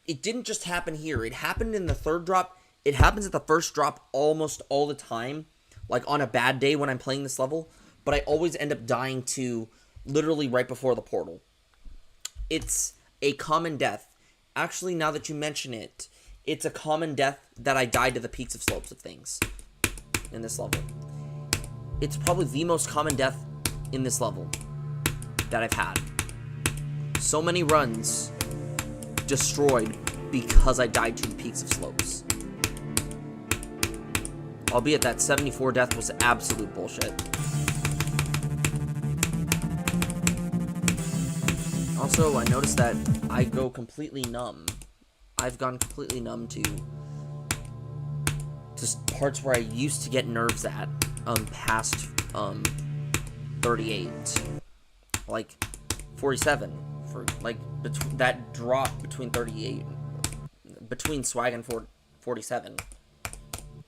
It didn't just happen here. It happened in the third drop. It happens at the first drop almost all the time. Like on a bad day when I'm playing this level. But I always end up dying to literally right before the portal. It's a common death. Actually, now that you mention it, it's a common death that I died to the peaks of slopes of things in this level. It's probably the most common death in this level that I've had. So many runs destroyed because I died to the peaks of slopes. Albeit that 74 death was absolute bullshit. Also, I noticed that I go completely numb. I've gone completely numb to just parts where I used to get nerves at, past 38, like 47, for like that drop between 38, between swag and 47.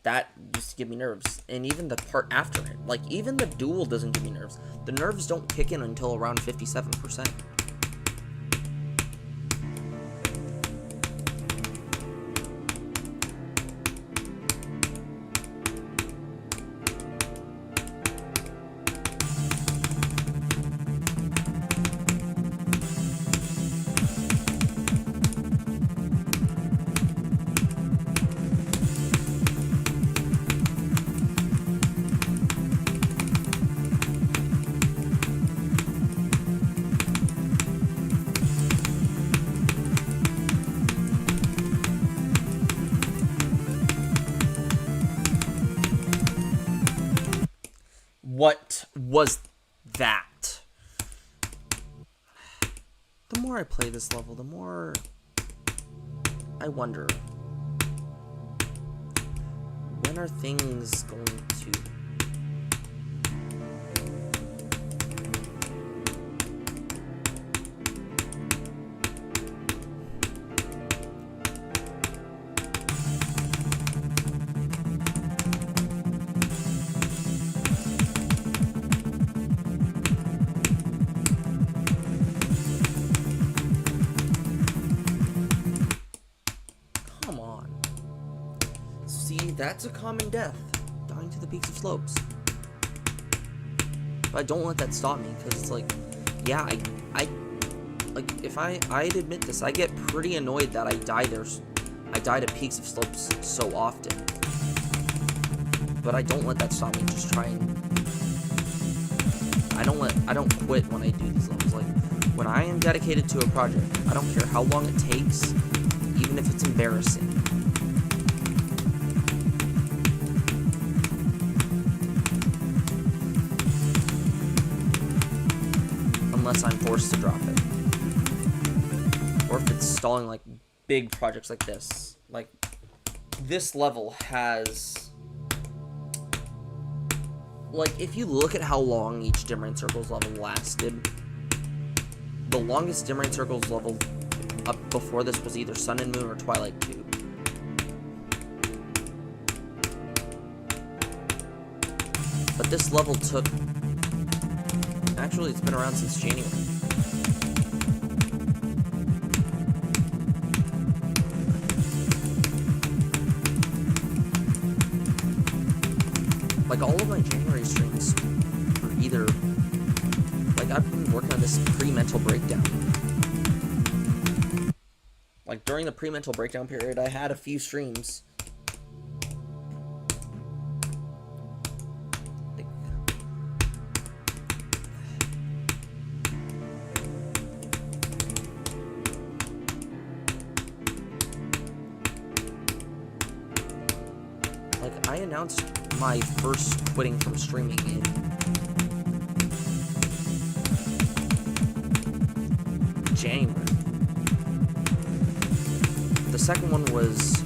That used to give me nerves, and even the part after it, like even the duel doesn't give me nerves. The nerves don't kick in until around 57%. What was that? The more I play this level, the more I wonder, when are things going to... Come on. See, that's a common death. Dying to the peaks of slopes. But don't let that stop me, because it's like, yeah, I like, if I'd admit this, I get pretty annoyed that I die to peaks of slopes so often. but I don't let that stop me. Just try and I don't quit when I do these levels. Like, when I am dedicated to a project, I don't care how long it takes, even if it's embarrassing. Unless I'm forced to drop it. Or if it's stalling like big projects like this. Like, this level has... Like, if you look at how long each Dim Rain Circles level lasted, the longest Dim Rain Circles level up before this was either Sun and Moon or Twilight 2. But this level took... Actually, it's been around since January. Like, all of my January streams were either... Like, I've been working on this pre-mental breakdown. Like, during the pre-mental breakdown period, I had a few streams. Like, I announced my first quitting from streaming in January. The second one was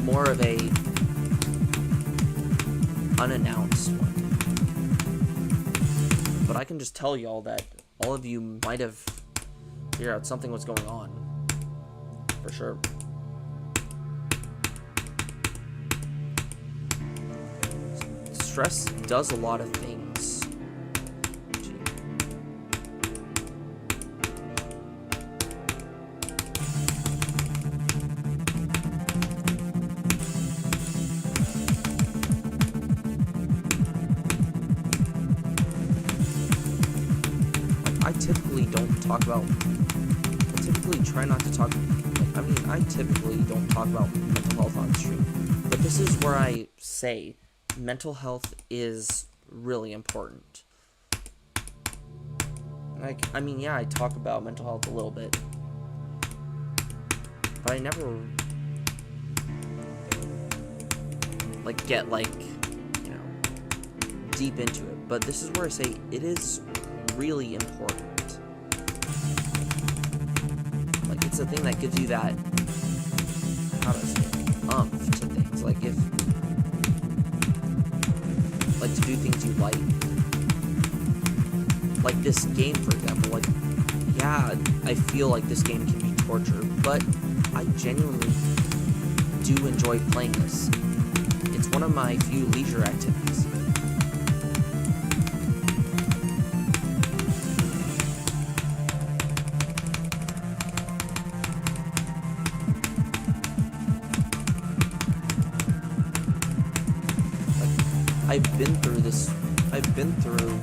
more of a unannounced one. But I can just tell y'all that all of you might have figured out something was going on. For sure. Stress does a lot of things. I typically don't talk about... I typically try not to talk... I typically don't talk about mental health on stream. But this is where I say... mental health is really important. Like, I mean, yeah, I talk about mental health a little bit, but I never, like, get, like, you know, deep into it. But this is where I say it is really important. Like, it's a thing that gives you that, how do I say it, umph to things. Like, if, like, to do things you like this game, for example. Like, yeah, I feel like this game can be torture, but I genuinely do enjoy playing this. It's one of my few leisure activities. I've been through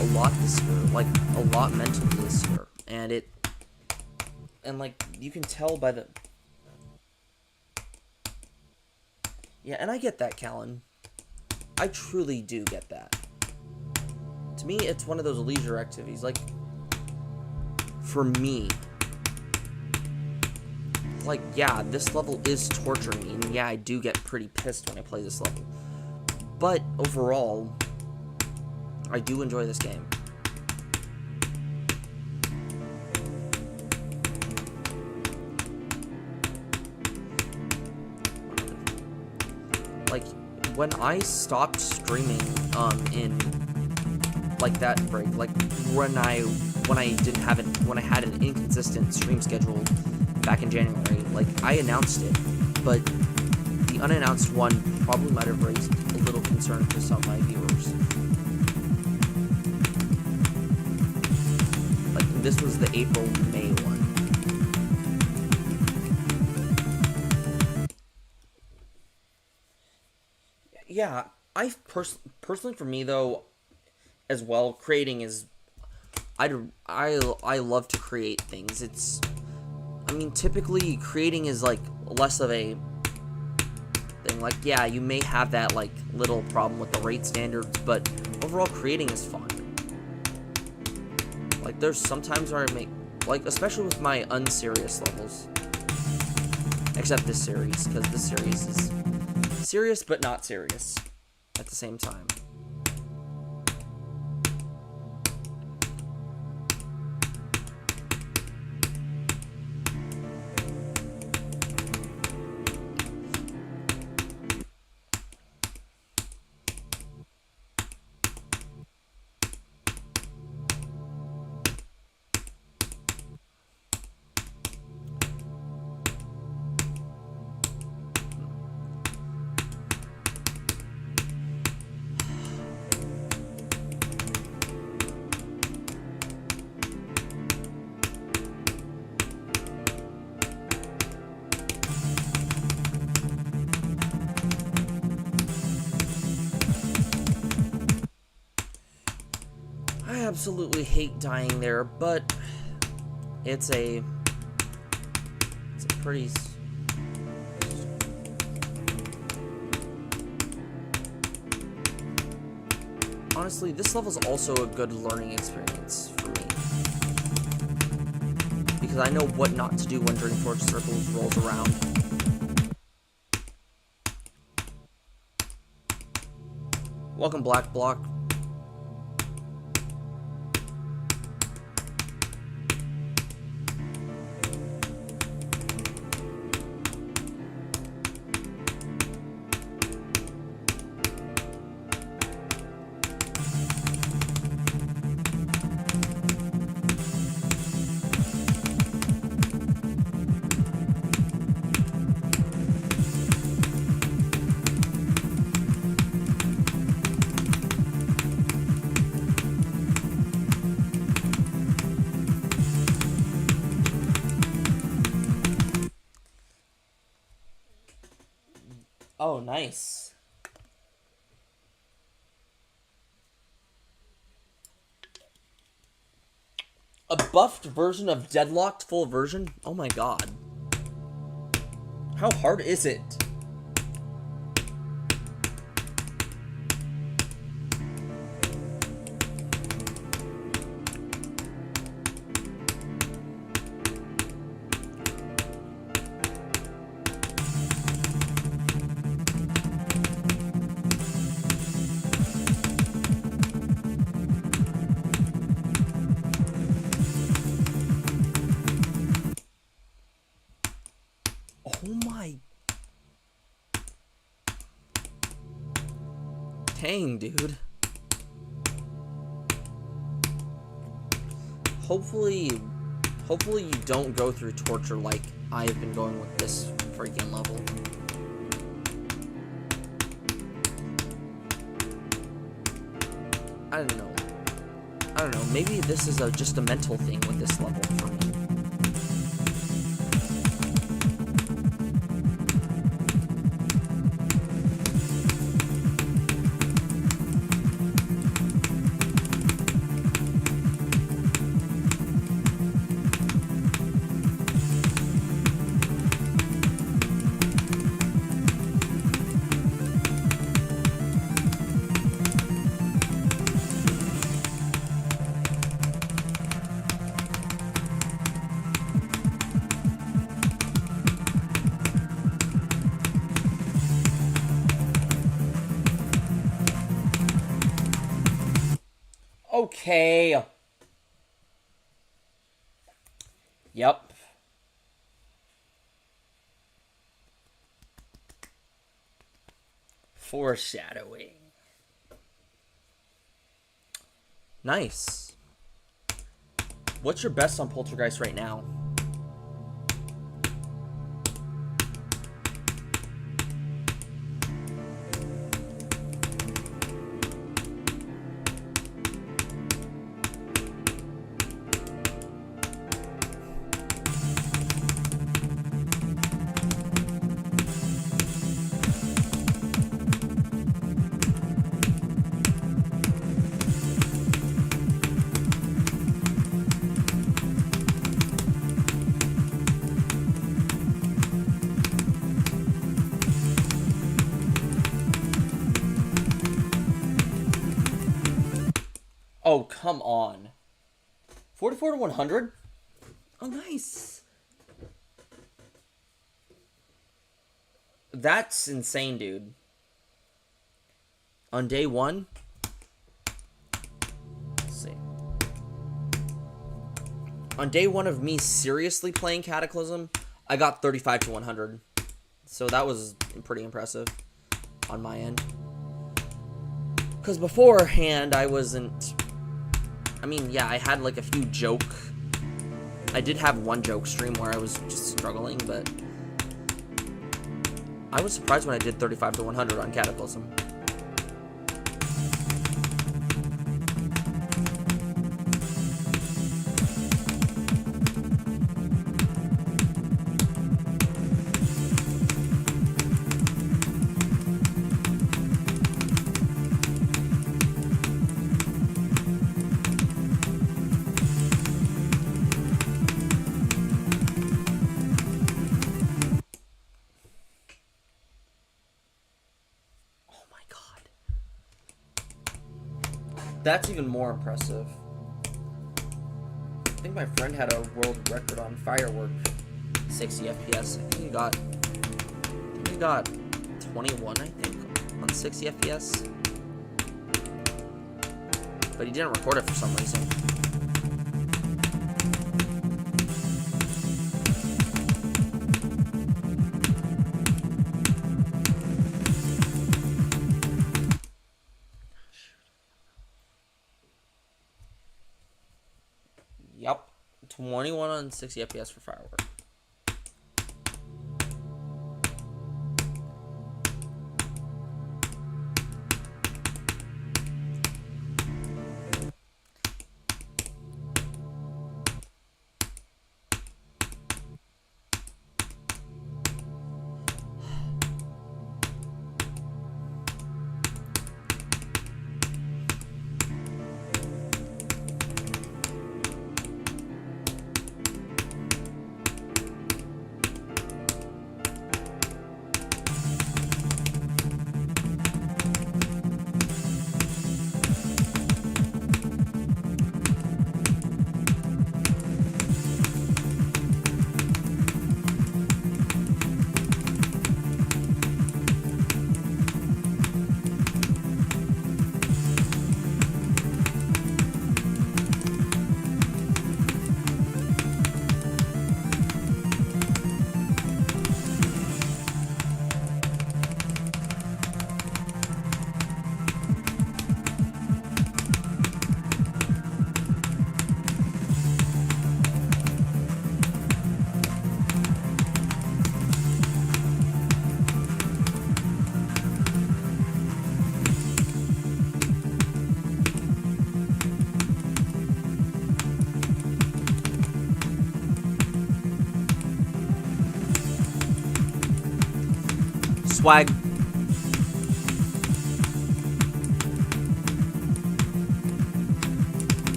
a lot this year, like, a lot mentally this year, and like, you can tell by the... Yeah, and I get that, Callan. I truly do get that. To me, it's one of those leisure activities, like, for me, like, yeah, this level is torturing me, and yeah, I do get pretty pissed when I play this level. But overall, I do enjoy this game. Like, when I stopped streaming, in, like, that break, like, when I had an inconsistent stream schedule back in January, like, I announced it, but the unannounced one probably might have raised a little concern to some of my viewers. Like, this was the April-May one. Yeah, I personally, for me though, as well, creating is... I love to create things. It's... I mean, typically, creating is, like, less of a... thing. Like, yeah, you may have that, like, little problem with the rate standards, but overall creating is fun. Like, there's sometimes where I make, like, especially with my unserious levels. Except this series, because this series is serious but not serious at the same time. I absolutely hate dying there, but it's a pretty... Honestly, this level's also a good learning experience for me. Because I know what not to do when Dreamforce Circles rolls around. Welcome, Black Block. Oh, nice. A buffed version of Deadlocked full version? Oh my god. How hard is it? Oh my... Dang, dude. Hopefully you don't go through torture like I have been going with this freaking level. I don't know. Maybe this is just a mental thing with this level for me. Okay. Yep. Foreshadowing. Nice. What's your best on Poltergeist right now? come on. 44 to 100? Oh, nice. That's insane, dude. On day one? Let's see. On day one of me seriously playing Cataclysm, I got 35 to 100. So that was pretty impressive on my end. Because beforehand, I wasn't... I mean, yeah, I had like a few joke... I did have one joke stream where I was just struggling, but... I was surprised when I did 35 to 100 on Cataclysm. That's even more impressive. I think my friend had a world record on Firework, 60 FPS. I think he got 21, I think, on 60 FPS. But he didn't record it for some reason. Yep, 21 on 60 FPS for Firework. Swag.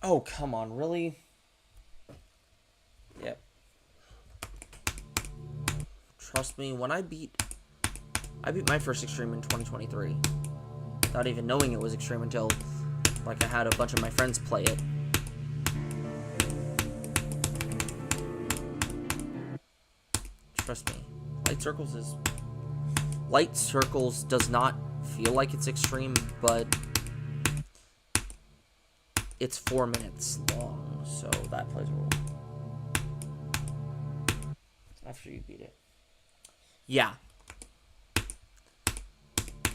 Oh, come on, really? Yep. Trust me, when I beat my first Extreme in 2023. Without even knowing it was Extreme until, like, I had a bunch of my friends play it. Trust me. Light Circles does not feel like it's Extreme, but it's 4 minutes long, so that plays a role. After you beat it. Yeah.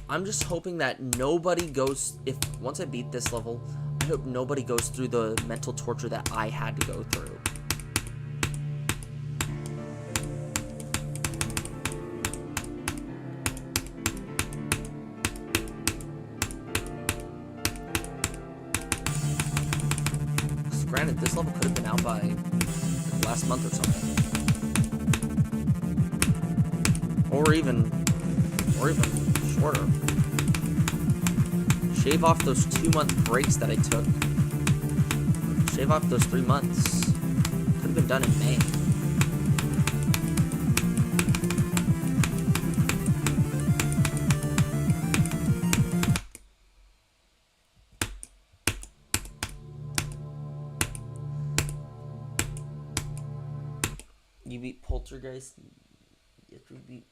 I'm just hoping that nobody goes... Once I beat this level, I hope nobody goes through the mental torture that I had to go through. Granted, this level could have been out by like, last month or something. Or even shorter. Shave off those 2-month breaks that I took. Shave off those 3 months. Could have been done in May. You beat Poltergeist. You beat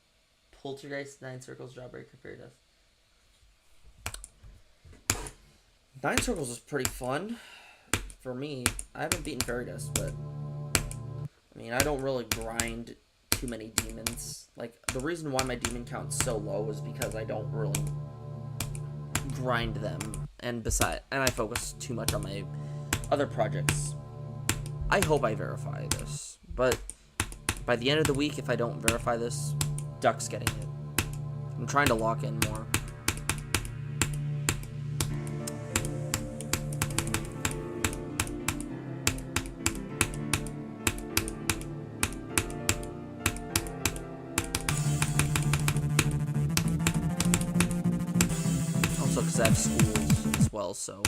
Poltergeist, Nine Circles, Jawbreaker, Fairy Dust. Nine Circles is pretty fun. For me, I haven't beaten Fairy Dust, but I mean, I don't really grind too many demons. Like, the reason why my demon count's so low is because I don't really grind them, and I focus too much on my other projects. I hope I verify this, but by the end of the week, if I don't verify this, Duck's getting it. I'm trying to lock in more. Also, because I have schools as well, so...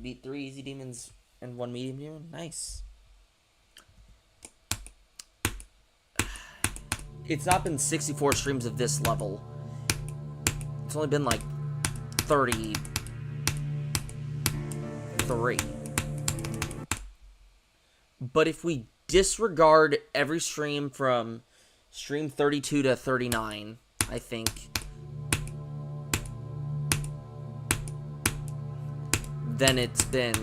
Beat 3 easy demons and 1 medium demon. Nice. It's not been 64 streams of this level. It's only been like 33. But if we disregard every stream from stream 32 to 39, I think, then it's been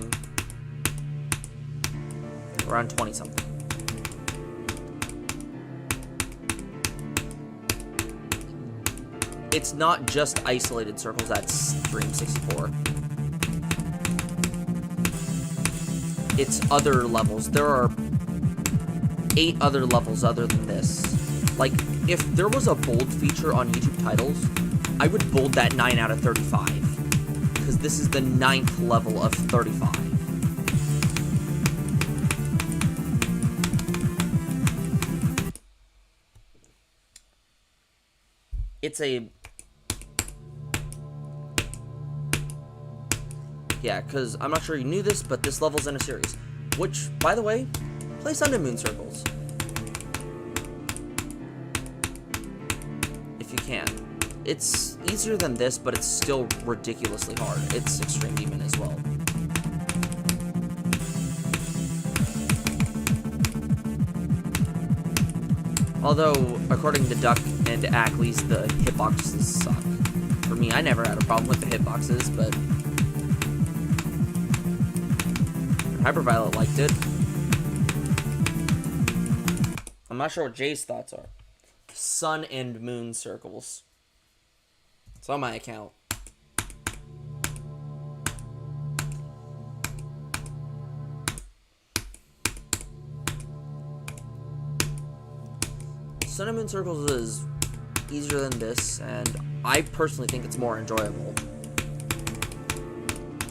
around 20 something. It's not just isolated circles at stream 64. It's other levels. There are 8 other levels other than this. Like, if there was a bold feature on YouTube titles, I would bold that 9 out of 35. Because this is the 9th level of 35. It's a... Yeah, because I'm not sure you knew this, but this level's in a series. Which, by the way, play Sun and Moon Circles. If you can. It's easier than this, but it's still ridiculously hard. It's Extreme Demon as well. Although, according to Duck and Ackley's, the hitboxes suck. For me, I never had a problem with the hitboxes, but Hyperviolet liked it. I'm not sure what Jay's thoughts are. Sun and Moon Circles. It's on my account. Sun and Moon Circles is easier than this, and I personally think it's more enjoyable.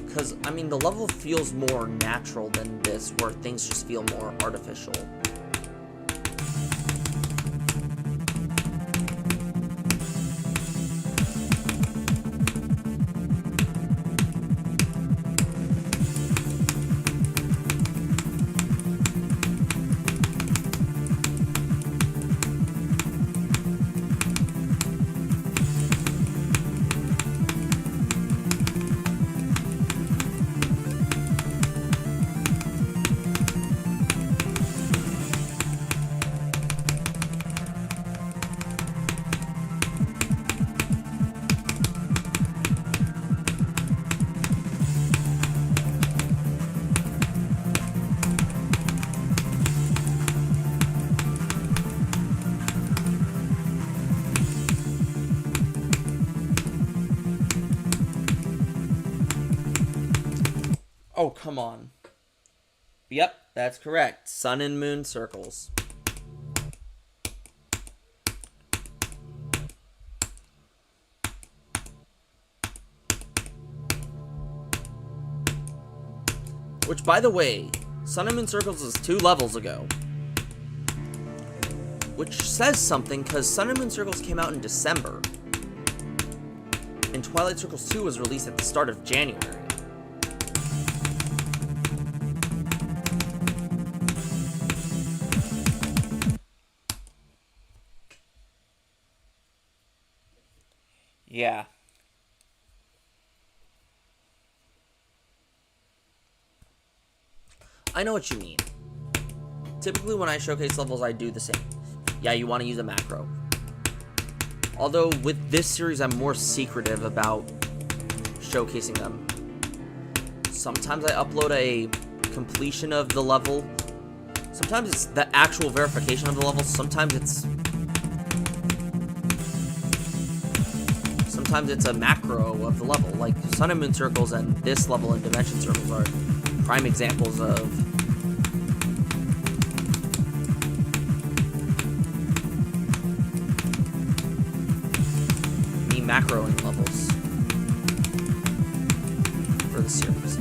Because, I mean, the level feels more natural than this, where things just feel more artificial. Oh, come on. Yep, that's correct. Sun and moon circles. Which, by the way, Sun and Moon Circles is 2 levels ago. Which says something, because Sun and Moon Circles came out in December. And Twilight Circles 2 was released at the start of January. Yeah. I know what you mean. Typically when I showcase levels, I do the same. Yeah, you want to use a macro. Although with this series, I'm more secretive about showcasing them. Sometimes I upload a completion of the level. Sometimes it's the actual verification of the level. Sometimes it's a macro of the level. Like Sun and Moon Circles and this level in Dimension Circles are prime examples of me macroing levels for the series.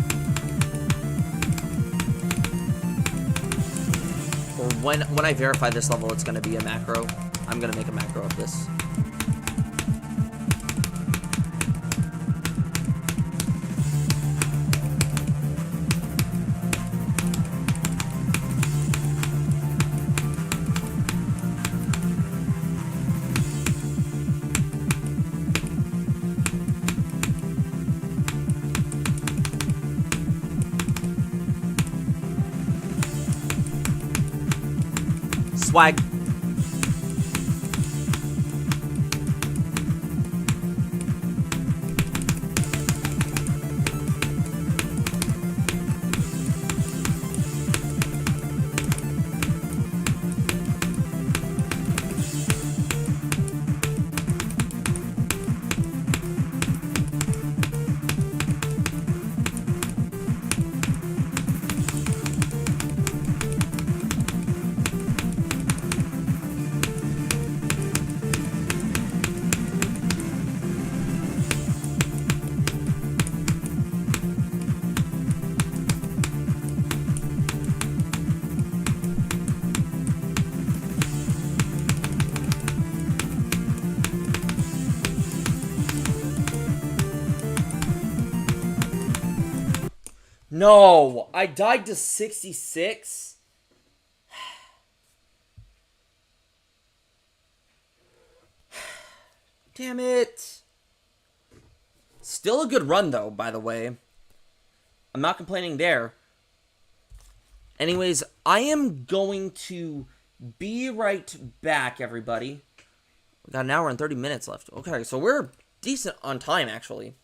Or when I verify this level, it's going to be a macro. I'm going to make a macro of this. Swag. No, I died to 66. Damn it. Still a good run, though, by the way. I'm not complaining there. Anyways, I am going to be right back, everybody. We got an hour and 30 minutes left. Okay, so we're decent on time, actually.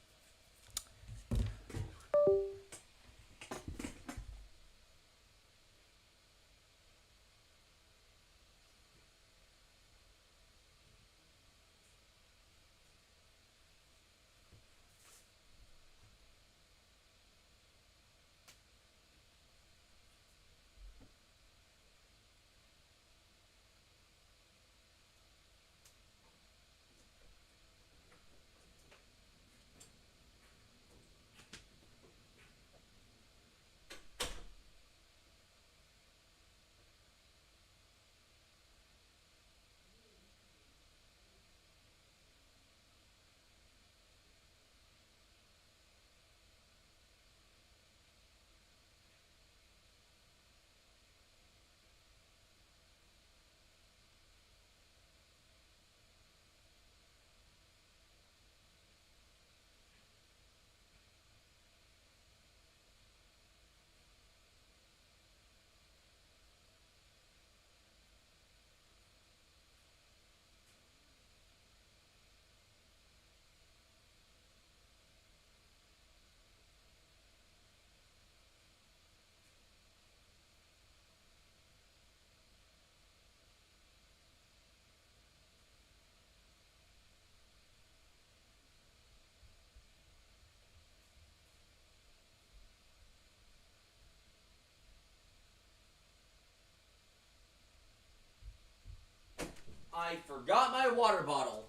I forgot my water bottle.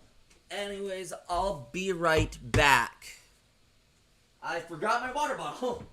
Anyways, I'll be right back. I forgot my water bottle.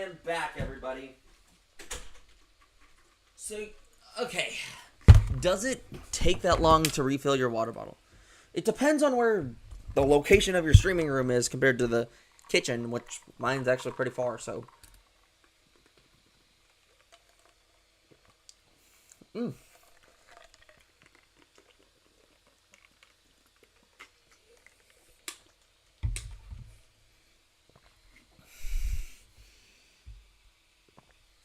am back, everybody. So, okay. Does it take that long to refill your water bottle? It depends on where the location of your streaming room is compared to the kitchen, which mine's actually pretty far, so.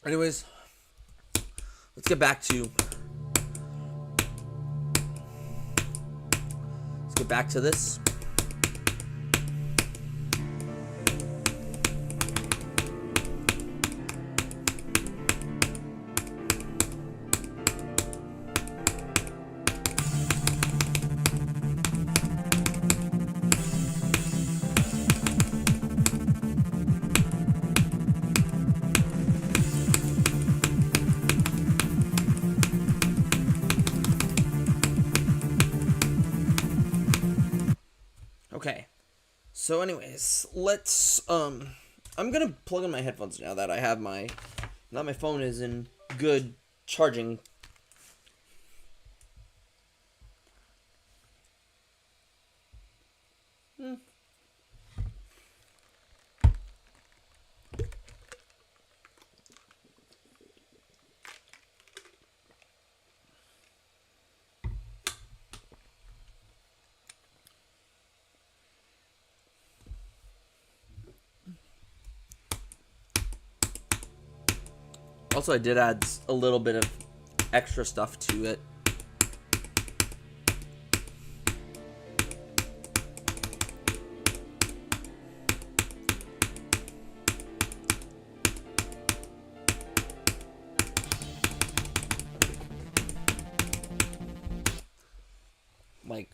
Anyways, let's get back to this. Okay. So anyways, let's I'm gonna plug in my headphones now that I have my phone is in good charging. Also, I did add a little bit of extra stuff to it. Like,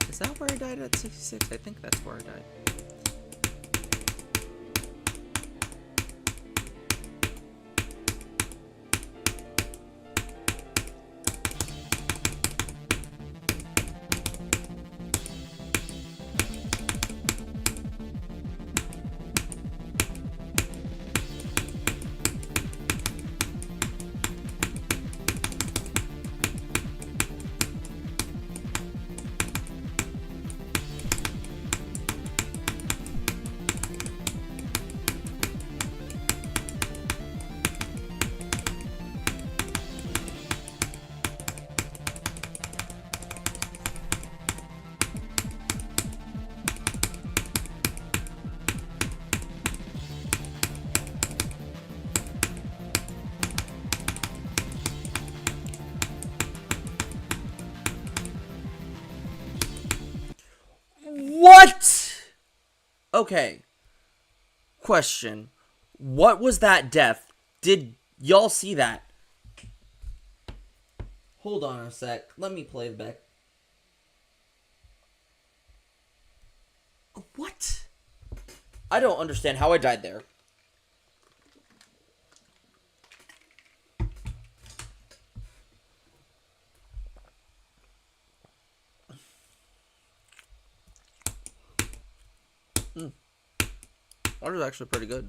is that where I died at 66? I think that's where I died. What? Okay. Question. What was that death? Did y'all see that? Hold on a sec. Let me play it back. What? I don't understand how I died there. Water's actually pretty good.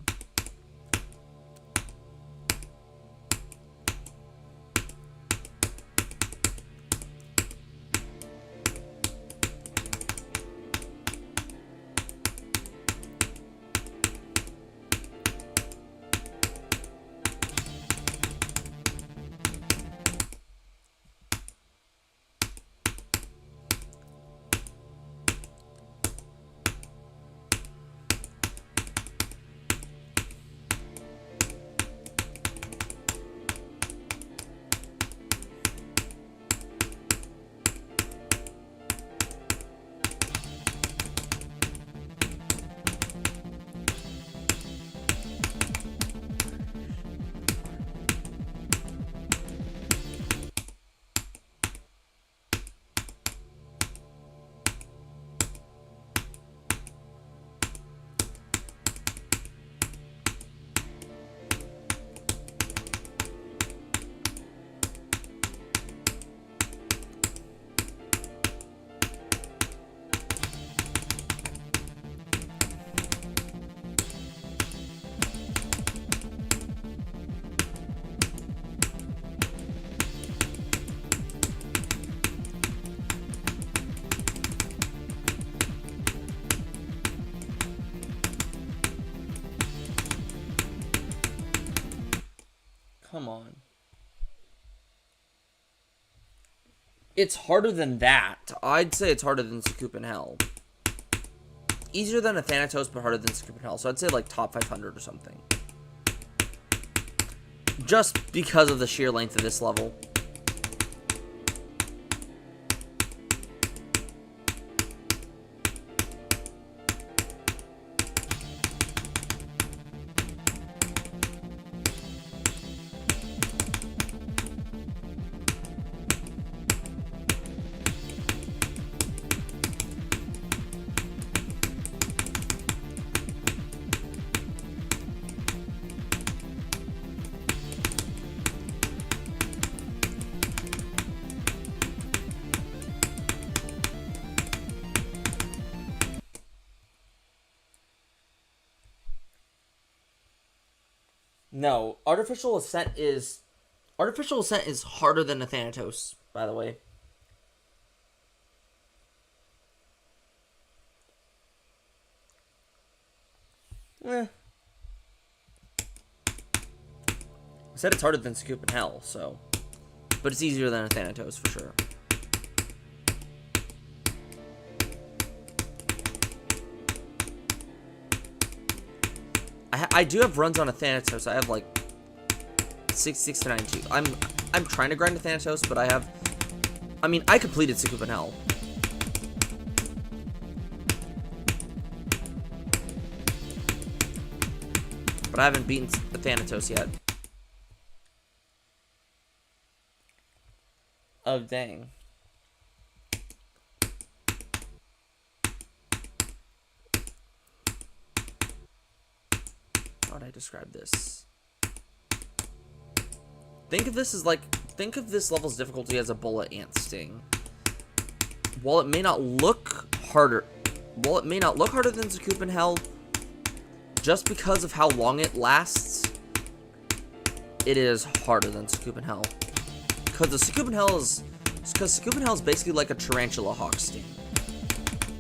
Come on. It's harder than that. I'd say it's harder than Scoop in Hell. Easier than a Thanatos, but harder than Scoop in Hell. So I'd say like top 500 or something. Just because of the sheer length of this level. No, Artificial Ascent is harder than a Thanatos, by the way. I said it's harder than Scoop in Hell, so. But it's easier than a Thanatos for sure. I do have runs on a Thanatos. I have like 6 to 9 too. I'm trying to grind a Thanatos, but I completed Scoop in Hell. But I haven't beaten the Thanatos yet. Oh, dang. How would I describe this? Think of this level's difficulty as a bullet ant sting. While it may not look harder than Scoop in Hell, just because of how long it lasts, it is harder than Scoop in Hell. Because Scoop in Hell is basically like a Tarantula Hawk sting.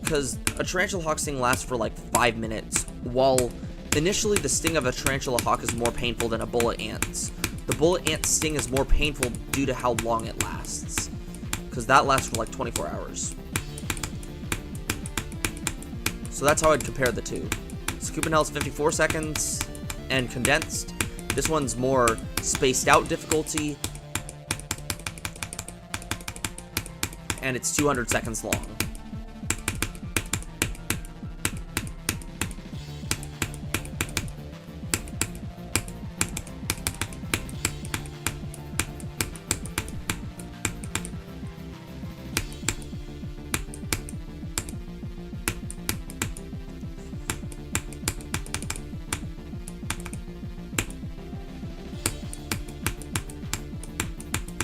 Because a Tarantula Hawk sting lasts for like 5 minutes, while initially the sting of a Tarantula Hawk is more painful than a bullet ant's. The bullet ant sting is more painful due to how long it lasts. Because that lasts for like 24 hours. So that's how I'd compare the two. Scoop in Hell is 54 seconds and condensed. This one's more spaced out difficulty. And it's 200 seconds long.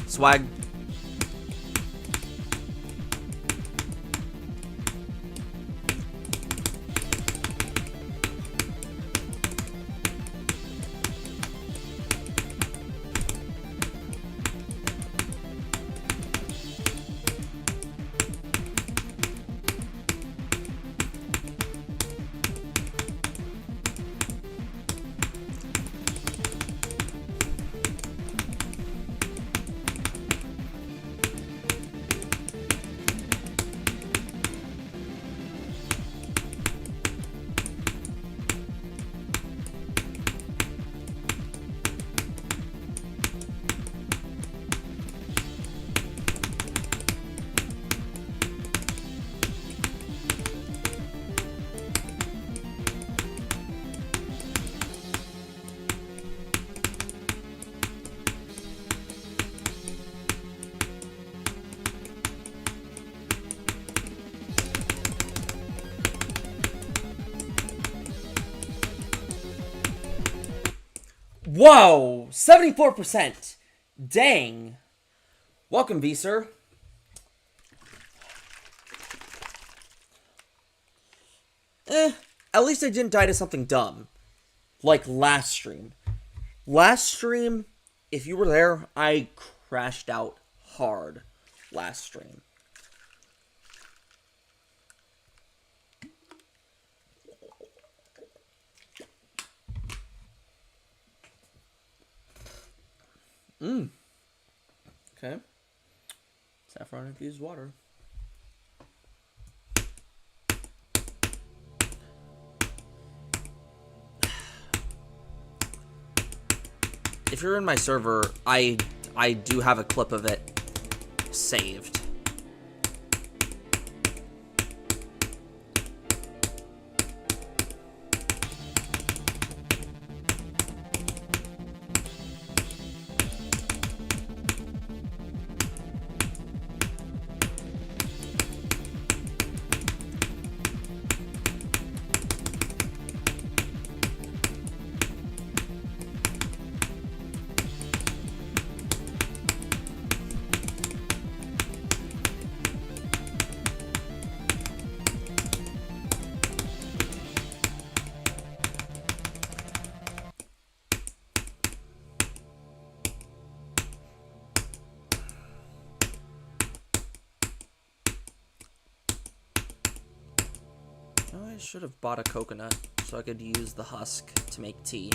Swag. Whoa! 74%! Dang! Welcome, V-Sir. At least I didn't die to something dumb. Like last stream. Last stream, if you were there, I crashed out hard last stream. Mmm. Okay. Saffron infused water. If you're in my server, I do have a clip of it saved. Oh, I should have bought a coconut so I could use the husk to make tea.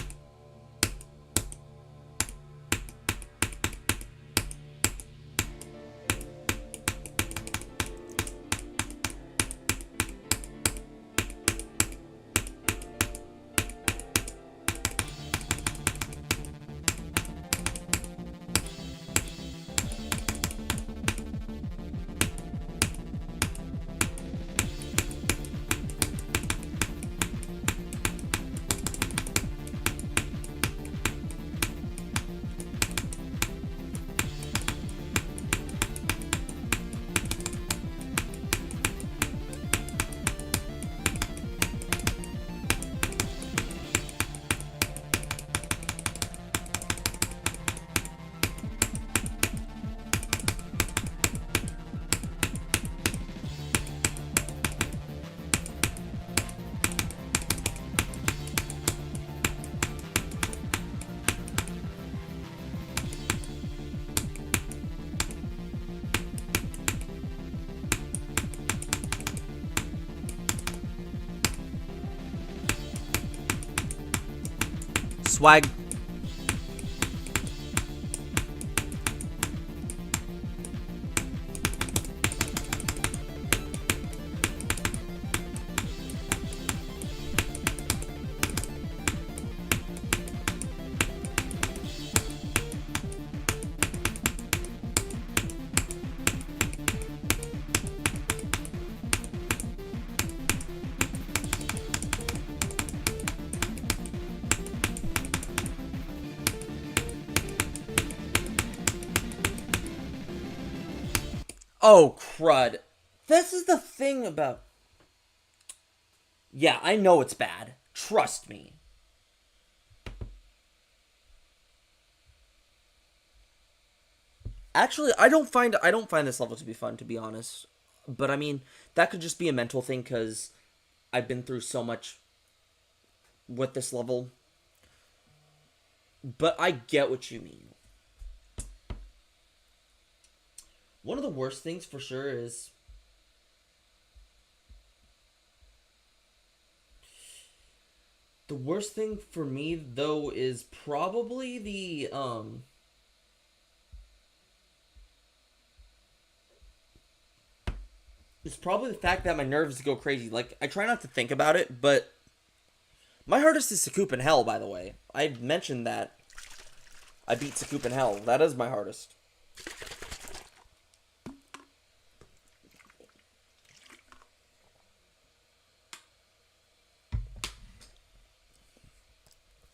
Swag. Oh, crud. This is the thing about... Yeah, I know it's bad. Trust me. Actually, I don't find this level to be fun, to be honest. But I mean, that could just be a mental thing because I've been through so much with this level. But I get what you mean. One of the worst things for sure is... The worst thing for me, though, is probably the, It's probably the fact that my nerves go crazy. Like, I try not to think about it, but... My hardest is Sakup in Hell, by the way. I mentioned that. I beat Sakup in Hell. That is my hardest.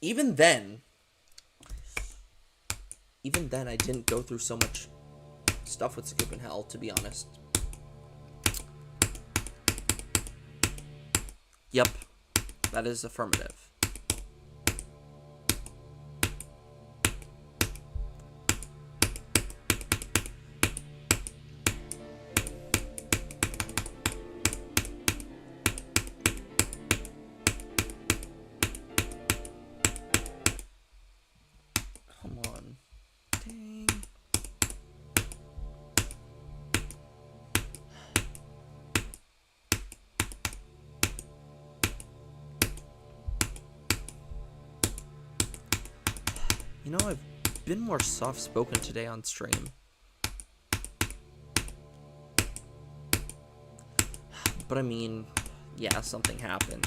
Even then, I didn't go through so much stuff with Sakup in Hell, to be honest. Yep, that is affirmative. Come on. Dang. You know, been more soft-spoken today on stream. But I mean, yeah, something happened.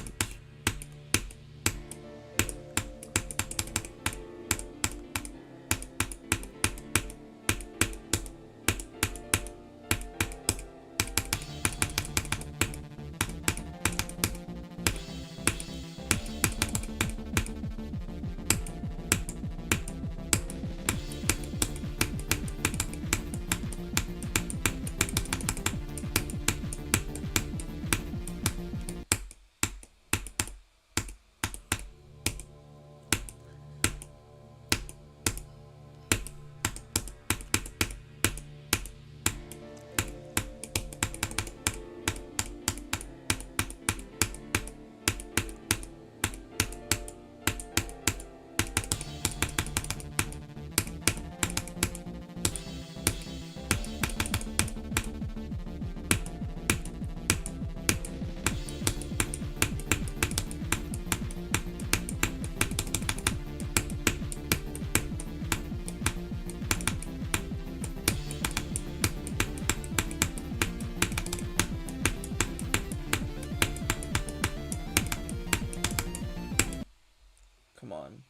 Come on.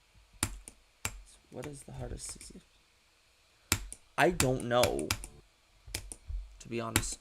What is the hardest 60? I don't know, to be honest.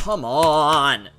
Come on!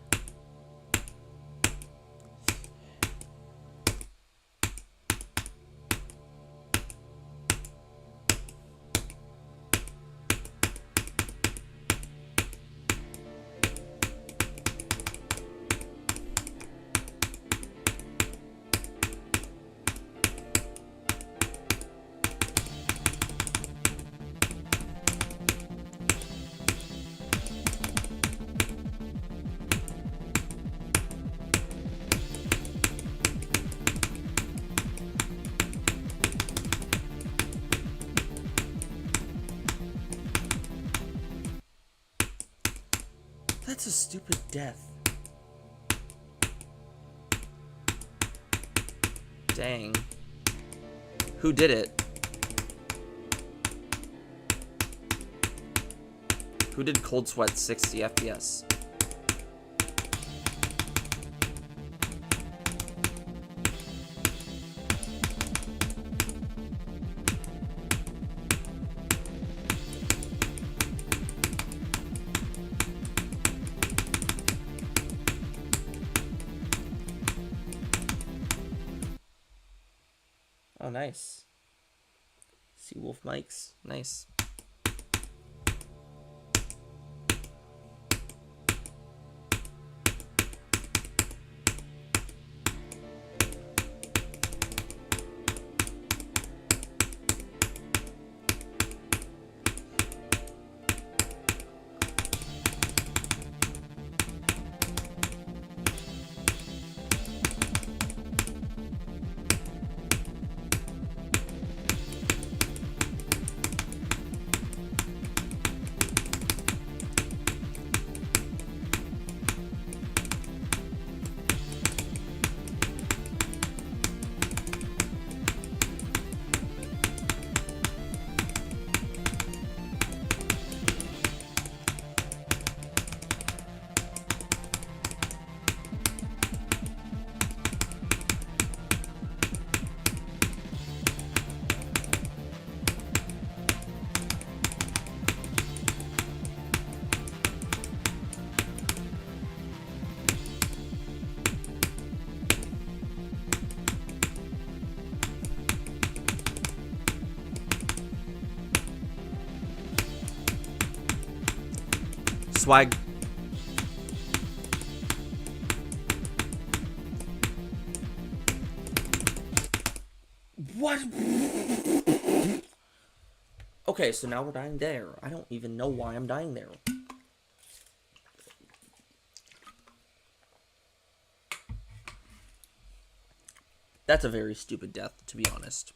That's a stupid death. Dang. Who did it? Who did Cold Sweat 60 FPS? Oh, nice. Seawolf mics. Nice. Swag. What? Okay, so now we're dying there. I don't even know why I'm dying there. That's a very stupid death, to be honest.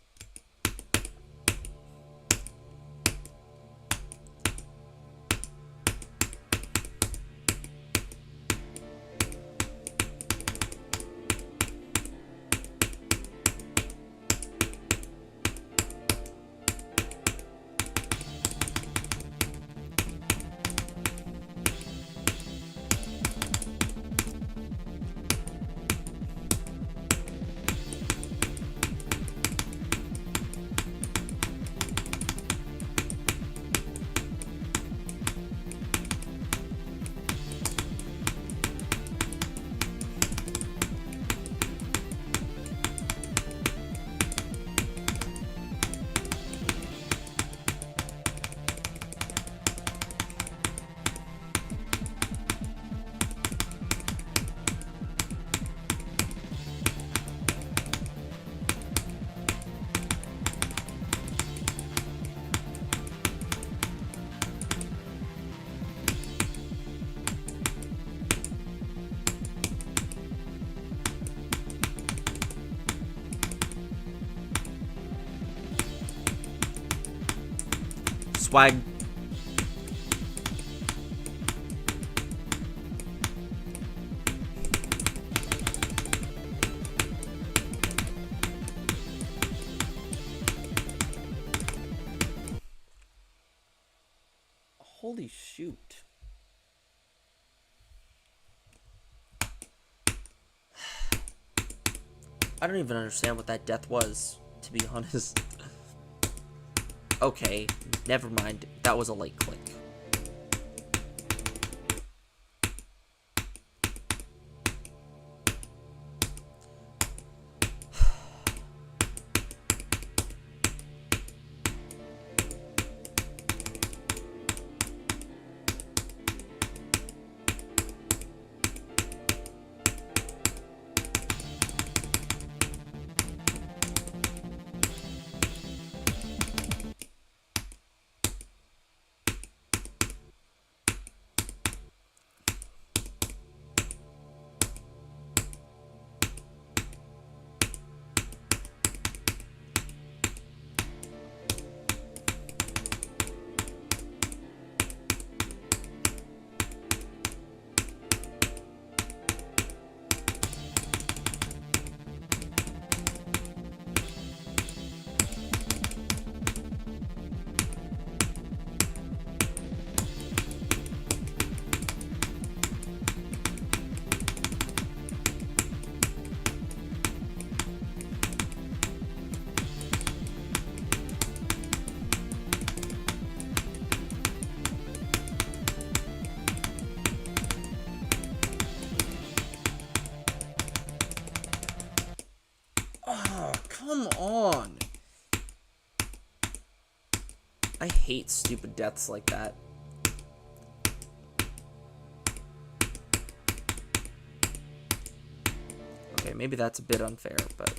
Swag. Holy shoot. I don't even understand what that death was, to be honest. Okay, never mind. That was a late click. Oh, come on. I hate stupid deaths like that. Okay, maybe that's a bit unfair, but...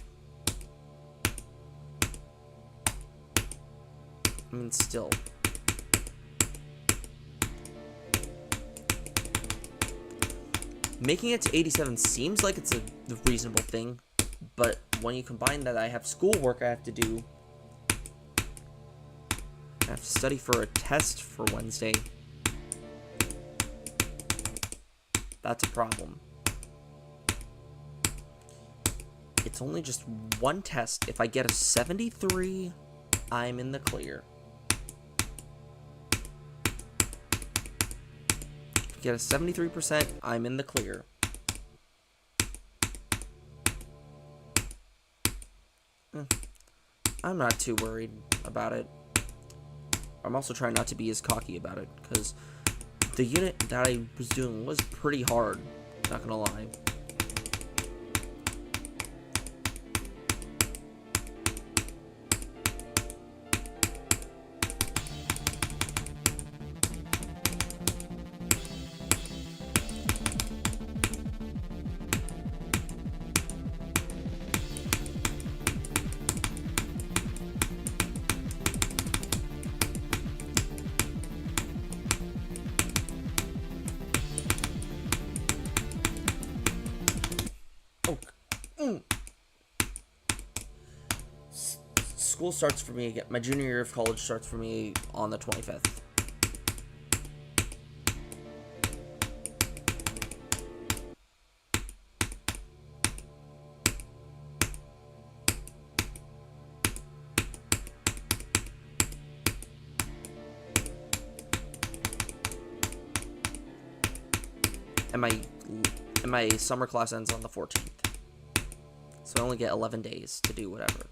I mean, still. Making it to 87 seems like it's a reasonable thing, but when you combine that I have schoolwork I have to do, I have to study for a test for Wednesday, that's a problem. It's only just one test. If I get a 73, I'm in the clear. If I get a 73%, I'm in the clear. I'm not too worried about it. I'm also trying not to be as cocky about it, because the unit that I was doing was pretty hard, not gonna lie. school starts for me again. My junior year of college starts for me on the 25th. And my summer class ends on the 14th. So I only get 11 days to do whatever.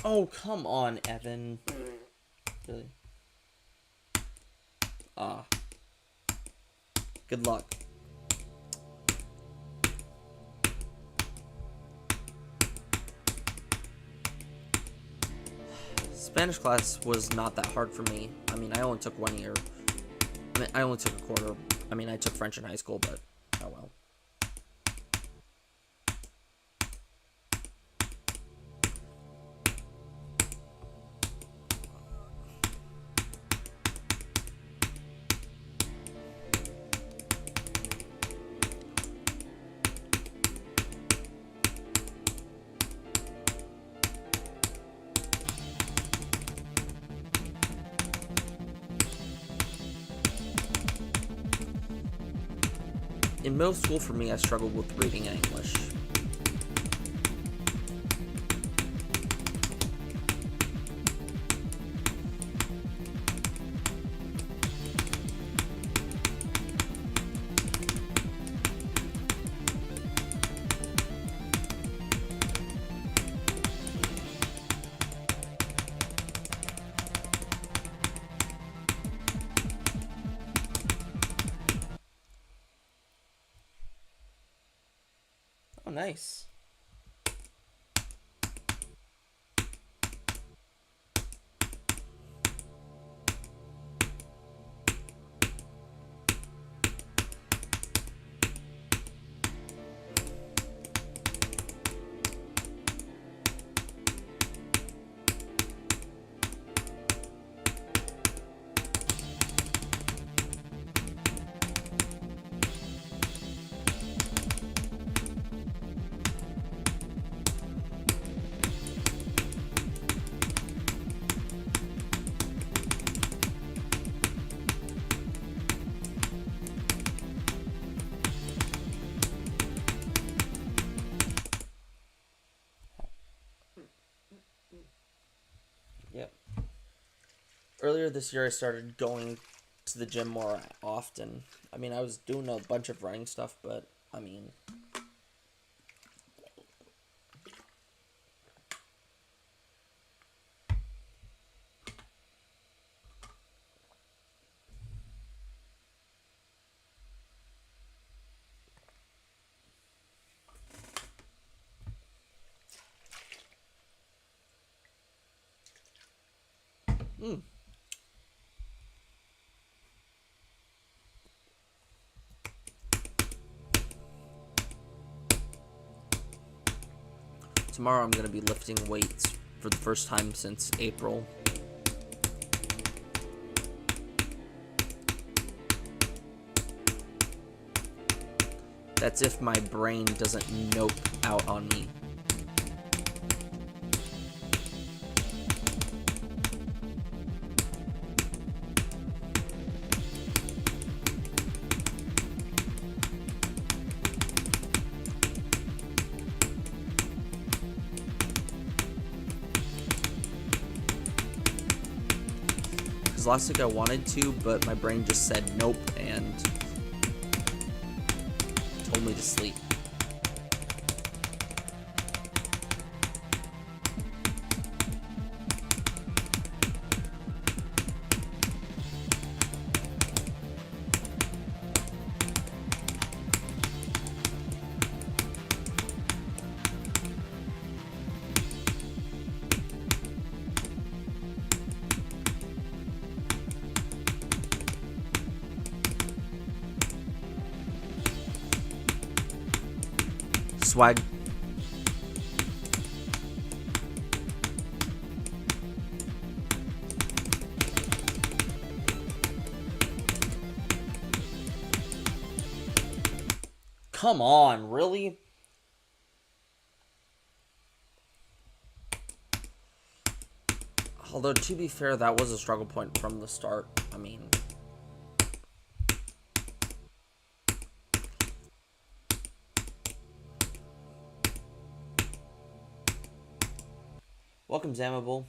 Oh, come on, Evan. Really? Ah. Good luck. Spanish class was not that hard for me. I mean, I only took 1 year. I only took a quarter. I mean, I took French in high school, but oh well. In middle school, for me, I struggled with reading and English. Oh, nice. earlier this year I started going to the gym more often. I mean, I was doing a bunch of running stuff, but I mean, tomorrow I'm going to be lifting weights for the first time since April. That's if my brain doesn't nope out on me. Because last week I wanted to, but my brain just said nope and told me to sleep. Swag. Come on, really? Although, to be fair, that was a struggle point from the start. I mean, welcome, Zamable.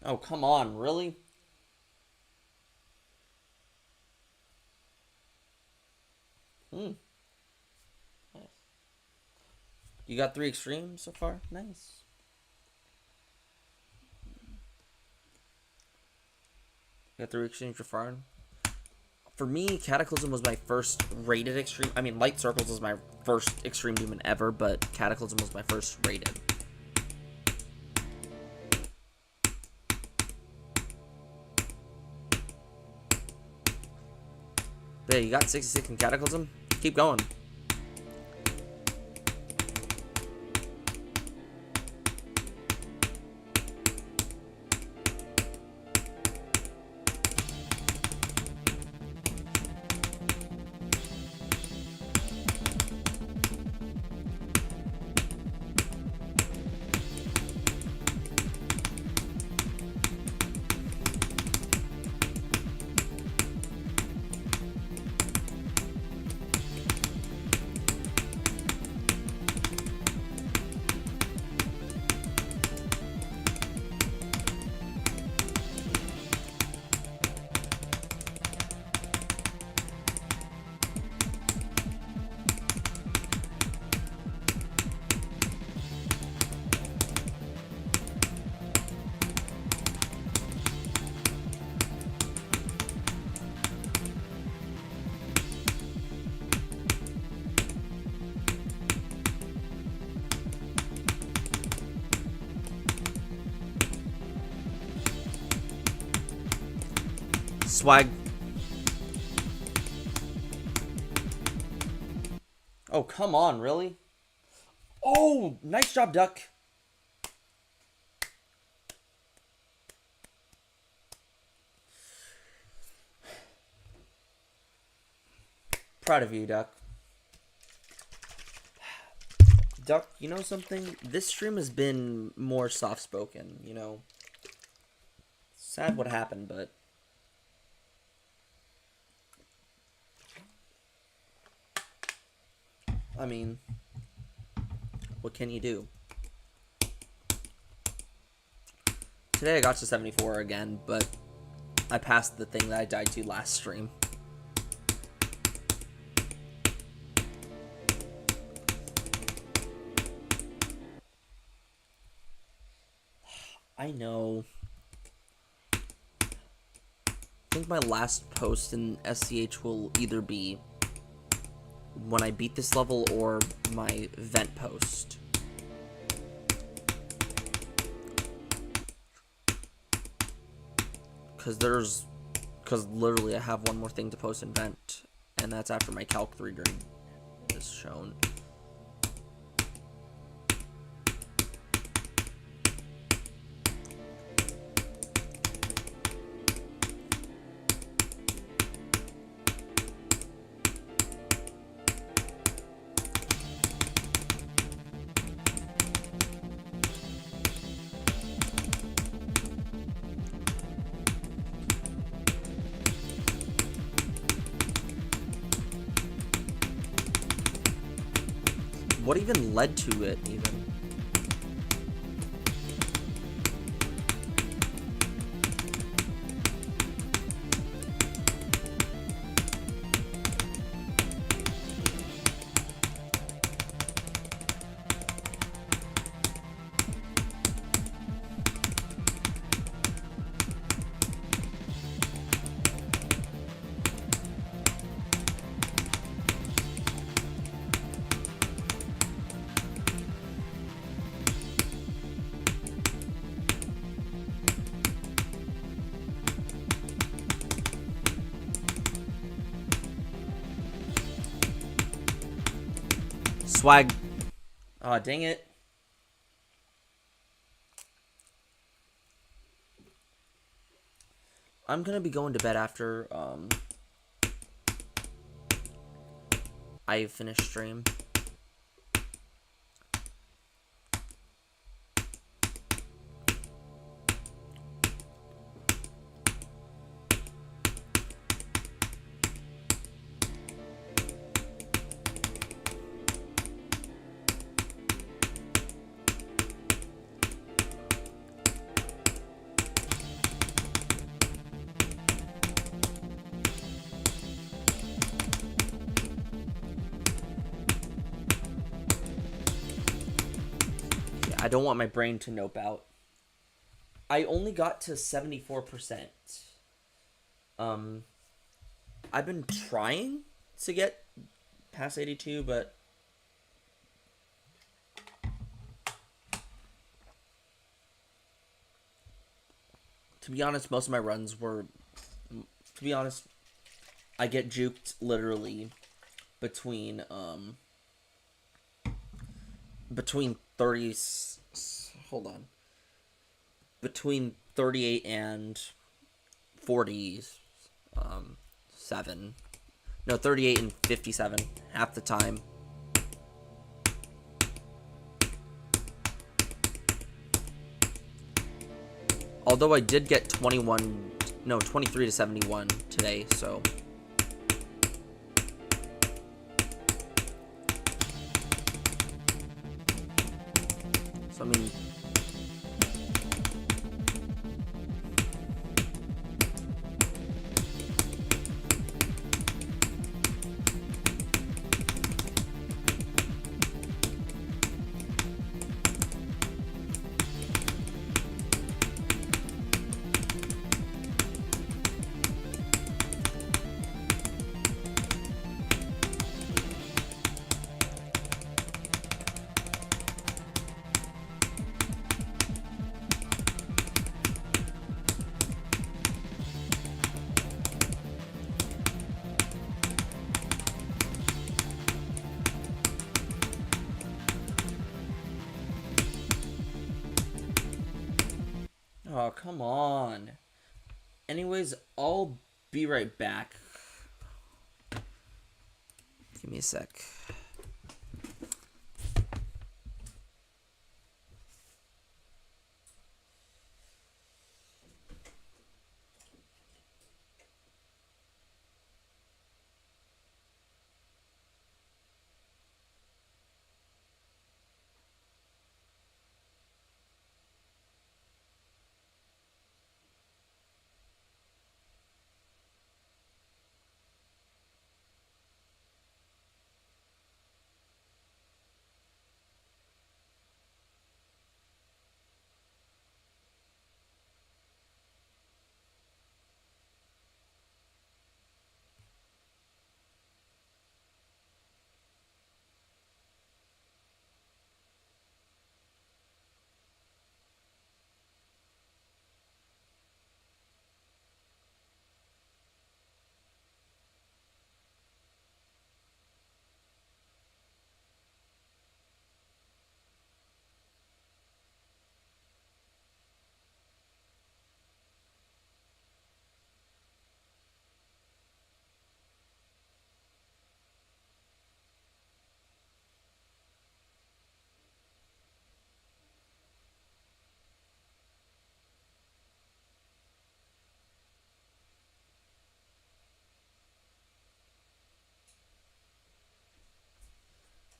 Oh, come on, really? Nice. You got 3 extremes so far? Nice. You got 3 extremes so far? For me, Cataclysm was my first rated extreme. I mean, Light Circles was my first extreme demon ever, but Cataclysm was my first rated. Yeah, you got 66 in Cataclysm? Keep going. Swag. Oh, come on, really? Oh, nice job, Duck. Proud of you, Duck. Duck, you know something? This stream has been more soft-spoken, you know? Sad what happened, but... I mean... what can you do? Today I got to 74 again, but... I passed the thing that I died to last stream. I know. I think my last post in SCH will either be when I beat this level or my vent post. Because literally I have one more thing to post in vent, and that's after my Calc 3 grade is shown. What even led to it, even? Swag. Aw, dang it. I'm gonna be going to bed after I finish stream. I don't want my brain to nope out. I only got to 74%. I've been trying to get past 82, but to be honest, most of my runs were, to be honest, I get juked literally between 30, hold on, between 38 and 47, no, 38 and 57 half the time. Although I did get 23 to 71 today, so. So, I mean, Oh, come on. Anyways, I'll be right back. Give me a sec.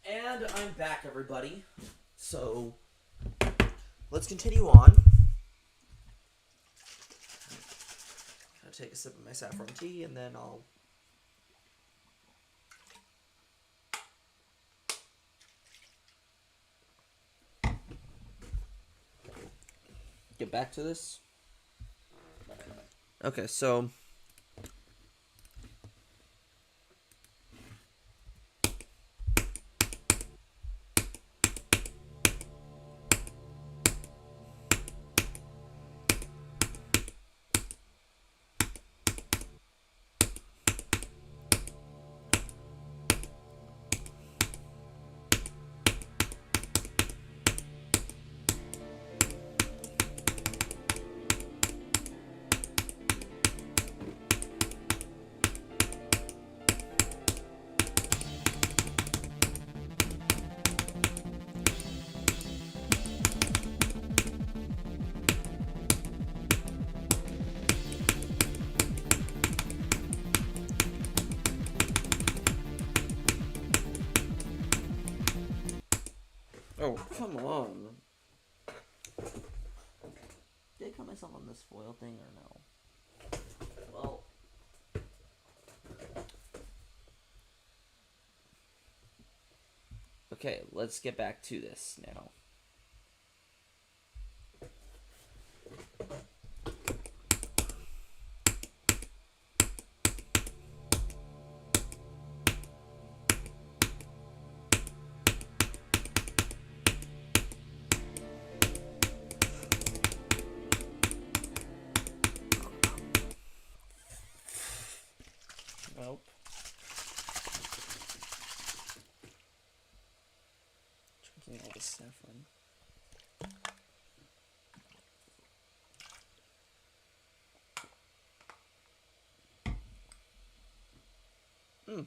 And I'm back, everybody. So, let's continue on. I'll take a sip of my saffron tea, and then I'll get back to this. Okay, so oh, come on. Did I cut myself on this foil thing or no? Well, okay, let's get back to this now. Nope. Drinking all this saffron. Mm.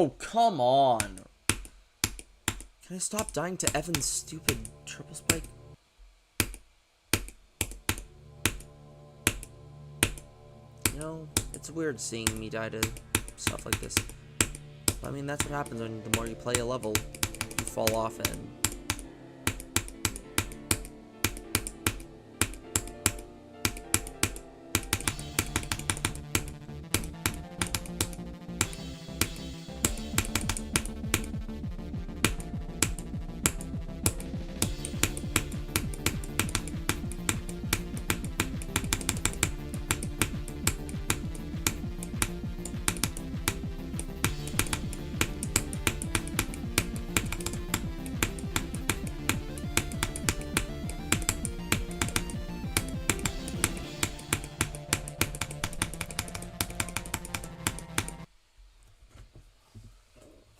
Oh, come on. Can I stop dying to Evan's stupid triple spike? You know, it's weird seeing me die to stuff like this. I mean, that's what happens when the more you play a level, you fall off and...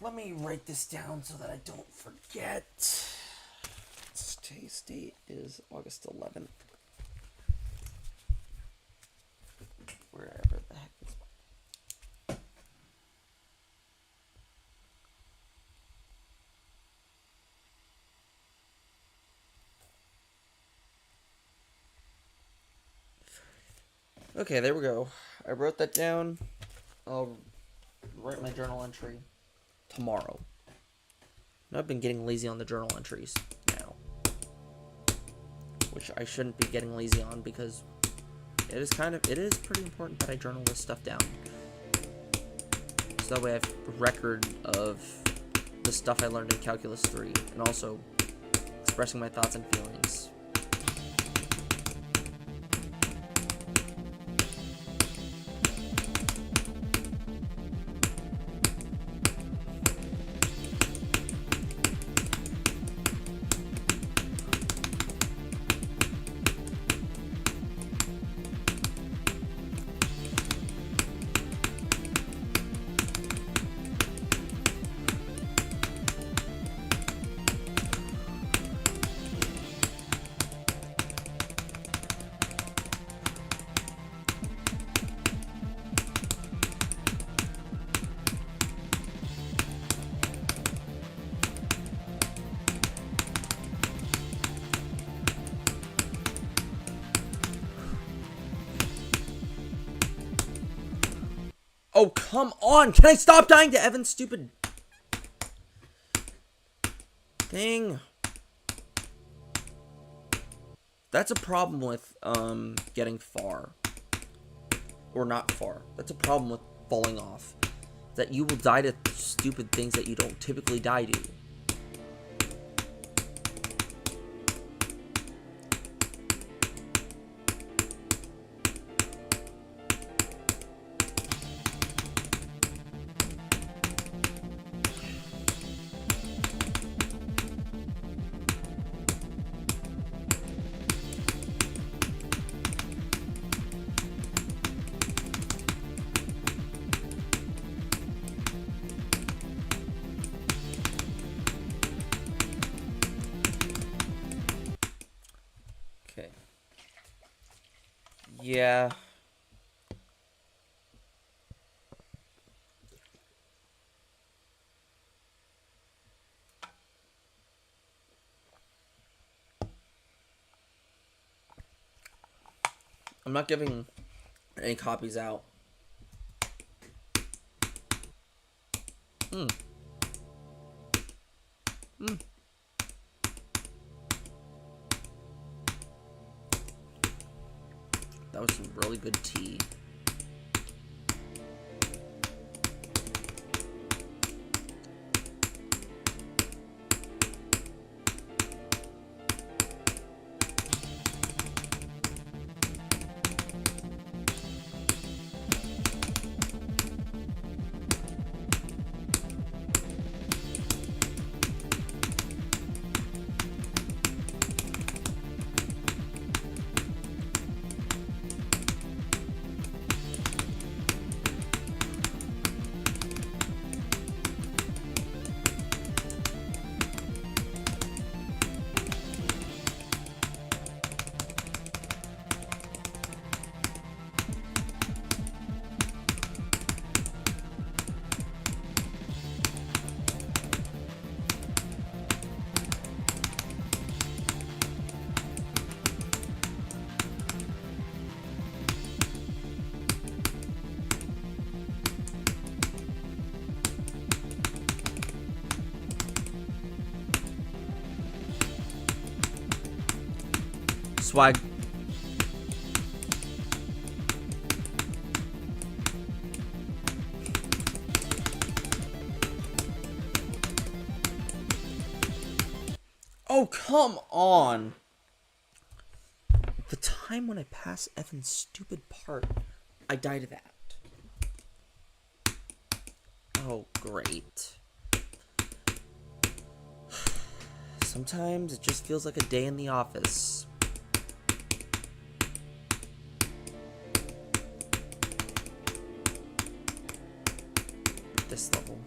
Let me write this down so that I don't forget. Today's date is August 11th. Wherever the heck is... Okay, there we go. I wrote that down. I'll write my journal entry tomorrow. I've been getting lazy on the journal entries now, which I shouldn't be getting lazy on because it is pretty important that I journal this stuff down, so that way I have a record of the stuff I learned in Calculus 3 and also expressing my thoughts and feelings. Oh, come on! Can I stop dying to Evan's stupid thing? That's a problem with, getting far. Or not far. That's a problem with falling off. That you will die to stupid things that you don't typically die to. Yeah. I'm not giving any copies out. That was some really good tea. Swag. Oh, come on. The time when I pass Evan's stupid part, I die to that. Oh, great. Sometimes it just feels like a day in the office. This level.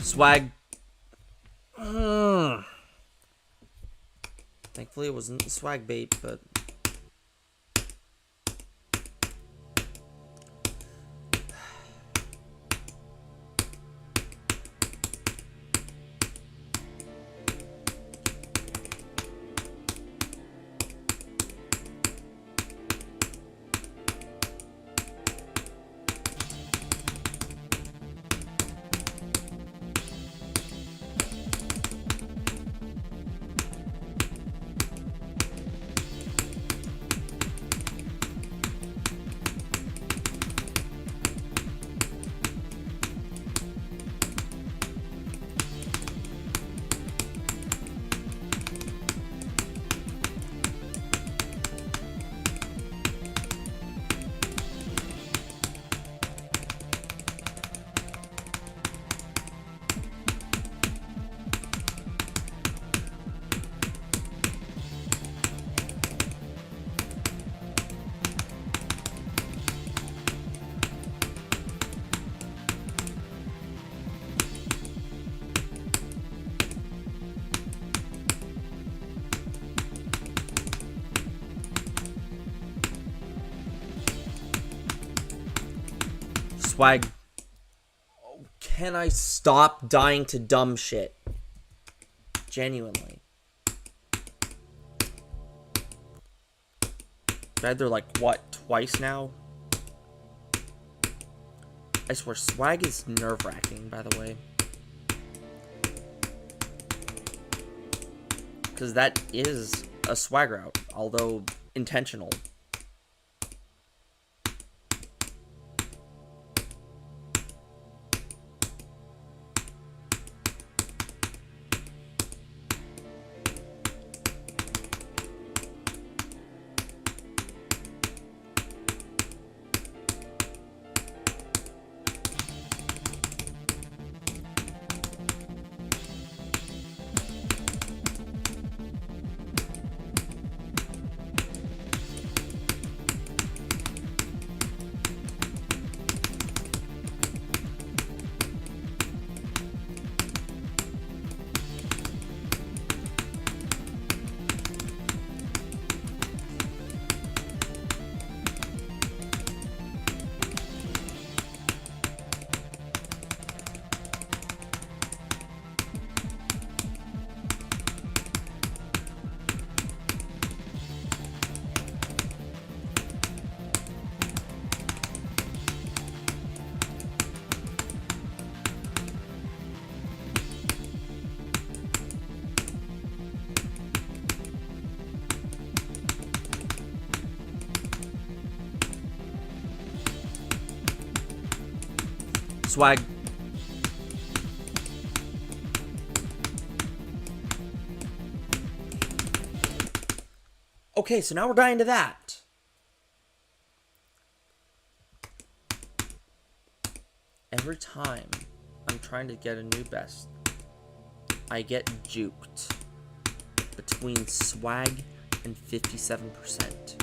Swag. Thankfully it wasn't swag bait, but... Swag. Can I stop dying to dumb shit? Genuinely. Died there like, what, twice now? I swear, swag is nerve-wracking, by the way. Because that is a swag route, although intentional. Swag. Okay, so now we're dying to that. Every time I'm trying to get a new best, I get juked between swag and 57%.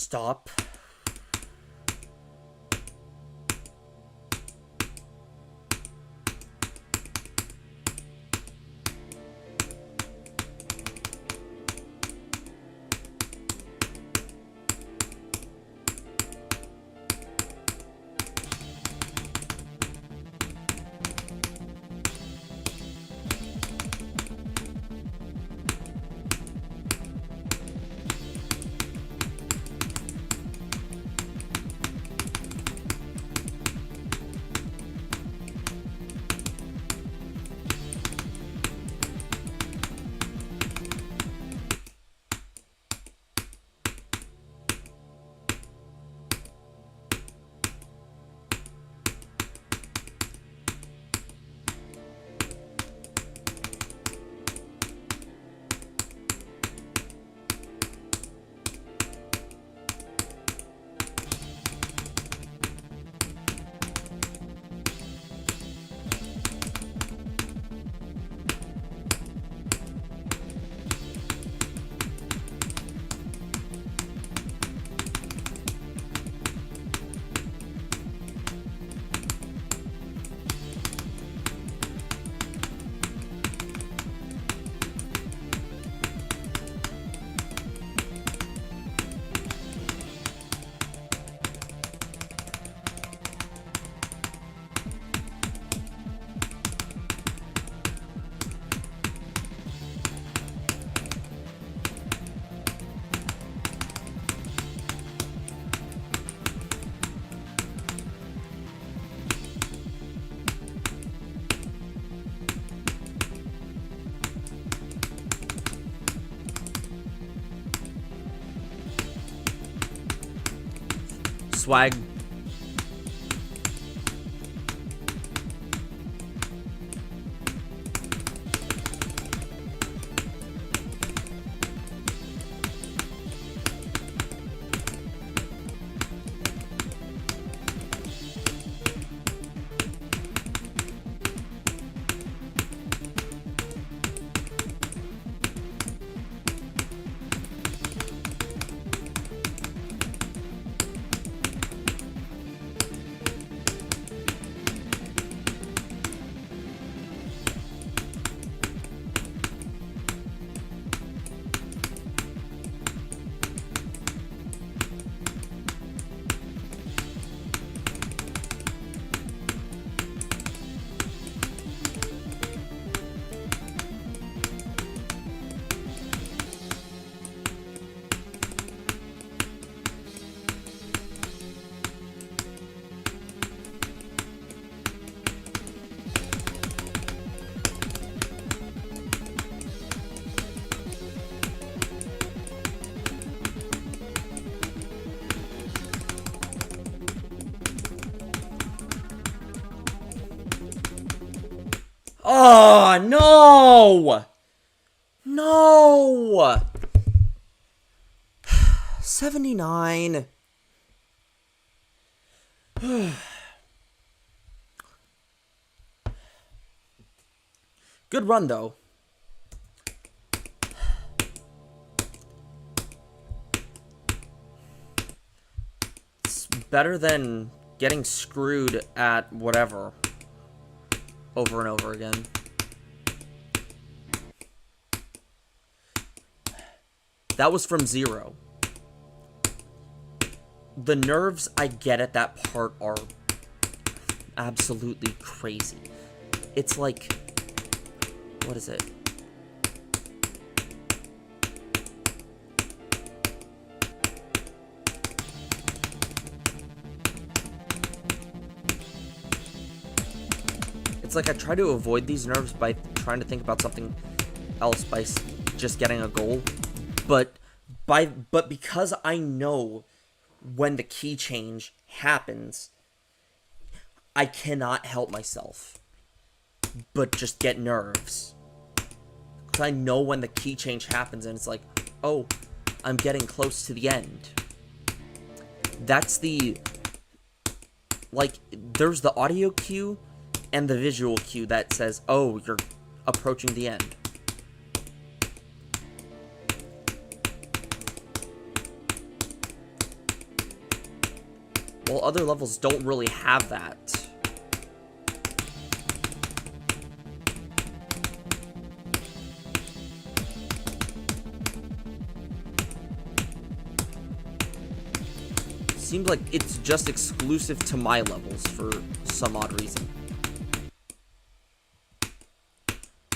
Stop. Swag. Oh, no! No! 79. Good run, though. It's better than getting screwed at whatever over and over again. That was from 0. The nerves I get at that part are absolutely crazy. It's like, what is it? It's like I try to avoid these nerves by trying to think about something else by just getting a goal, but because I know when the key change happens, I cannot help myself but just get nerves. Because I know when the key change happens and it's like, oh, I'm getting close to the end. That's the, like, there's the audio cue and the visual cue that says, oh, you're approaching the end. While other levels don't really have that. Seems like it's just exclusive to my levels for some odd reason.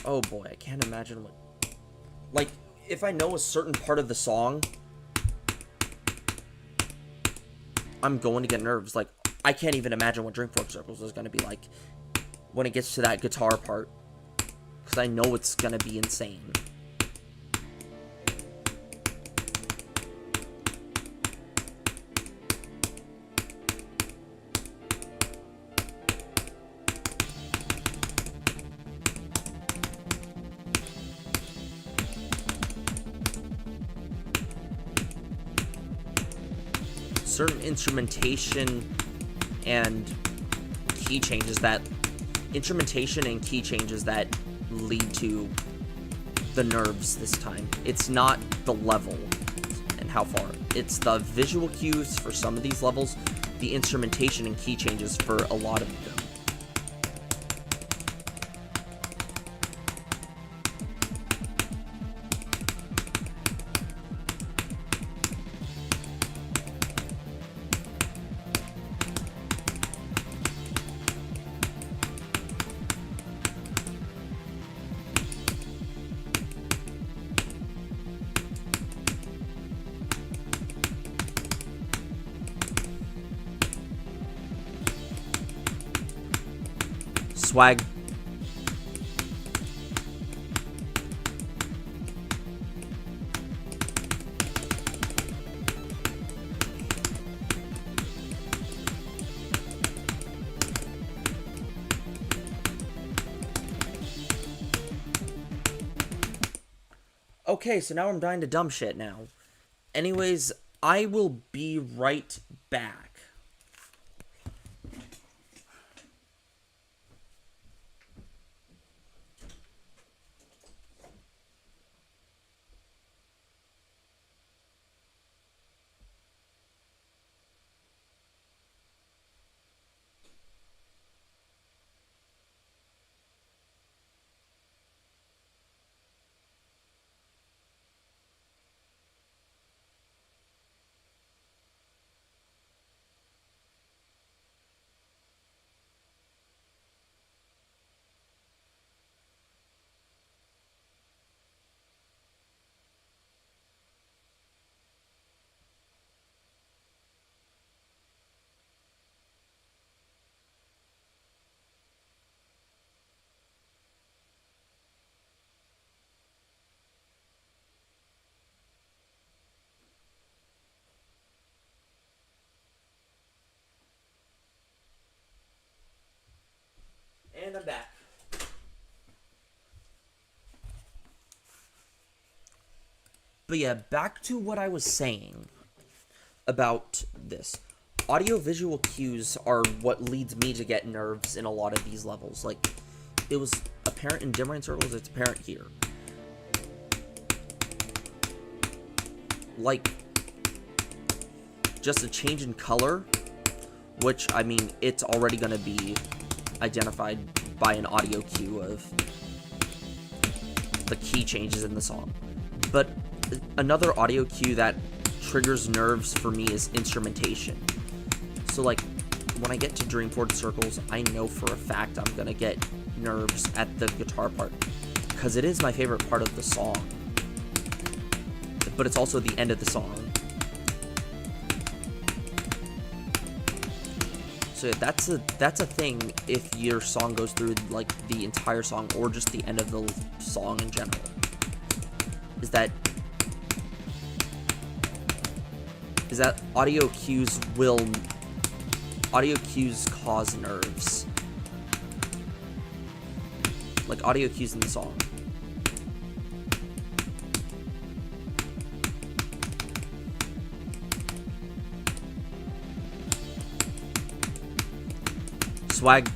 Oh boy, I can't imagine what... Like, if I know a certain part of the song, I'm going to get nerves. Like, I can't even imagine what Dreamforce Circles is going to be like when it gets to that guitar part. Because I know it's going to be insane. Certain instrumentation and key changes that lead to the nerves this time. It's not the level and how far. It's the visual cues for some of these levels, the instrumentation and key changes for a lot of them. Swag. Okay, so now I'm dying to dumb shit now. Anyways, I will be right back. But yeah, back to what I was saying about this. Audio-visual cues are what leads me to get nerves in a lot of these levels. Like, it was apparent in Dimmer Circles, it's apparent here. Like, just a change in color, which, I mean, it's already going to be identified by an audio cue of the key changes in the song. But another audio cue that triggers nerves for me is instrumentation. So, like, when I get to Dreamforce Circles, I know for a fact I'm gonna get nerves at the guitar part, because it is my favorite part of the song. But it's also the end of the song. So yeah, that's a thing if your song goes through, like, the entire song, or just the end of the song in general. Is that audio cues cause nerves. Like, audio cues in the song. Swag.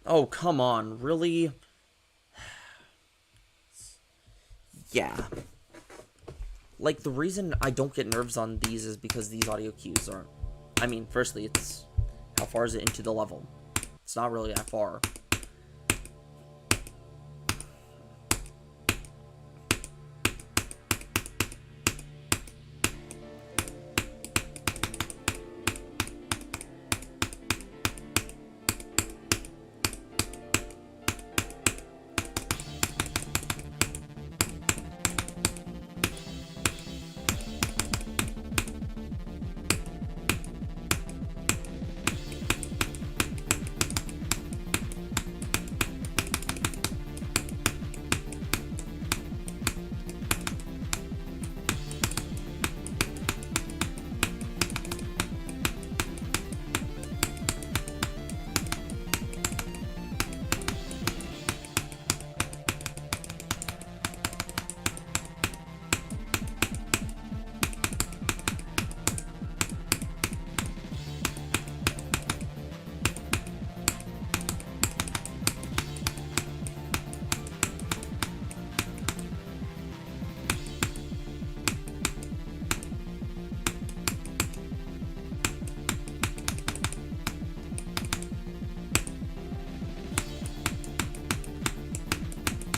Oh, come on, really? Yeah. Like, the reason I don't get nerves on these is because these audio cues aren't... I mean, firstly, it's... How far is it into the level? It's not really that far.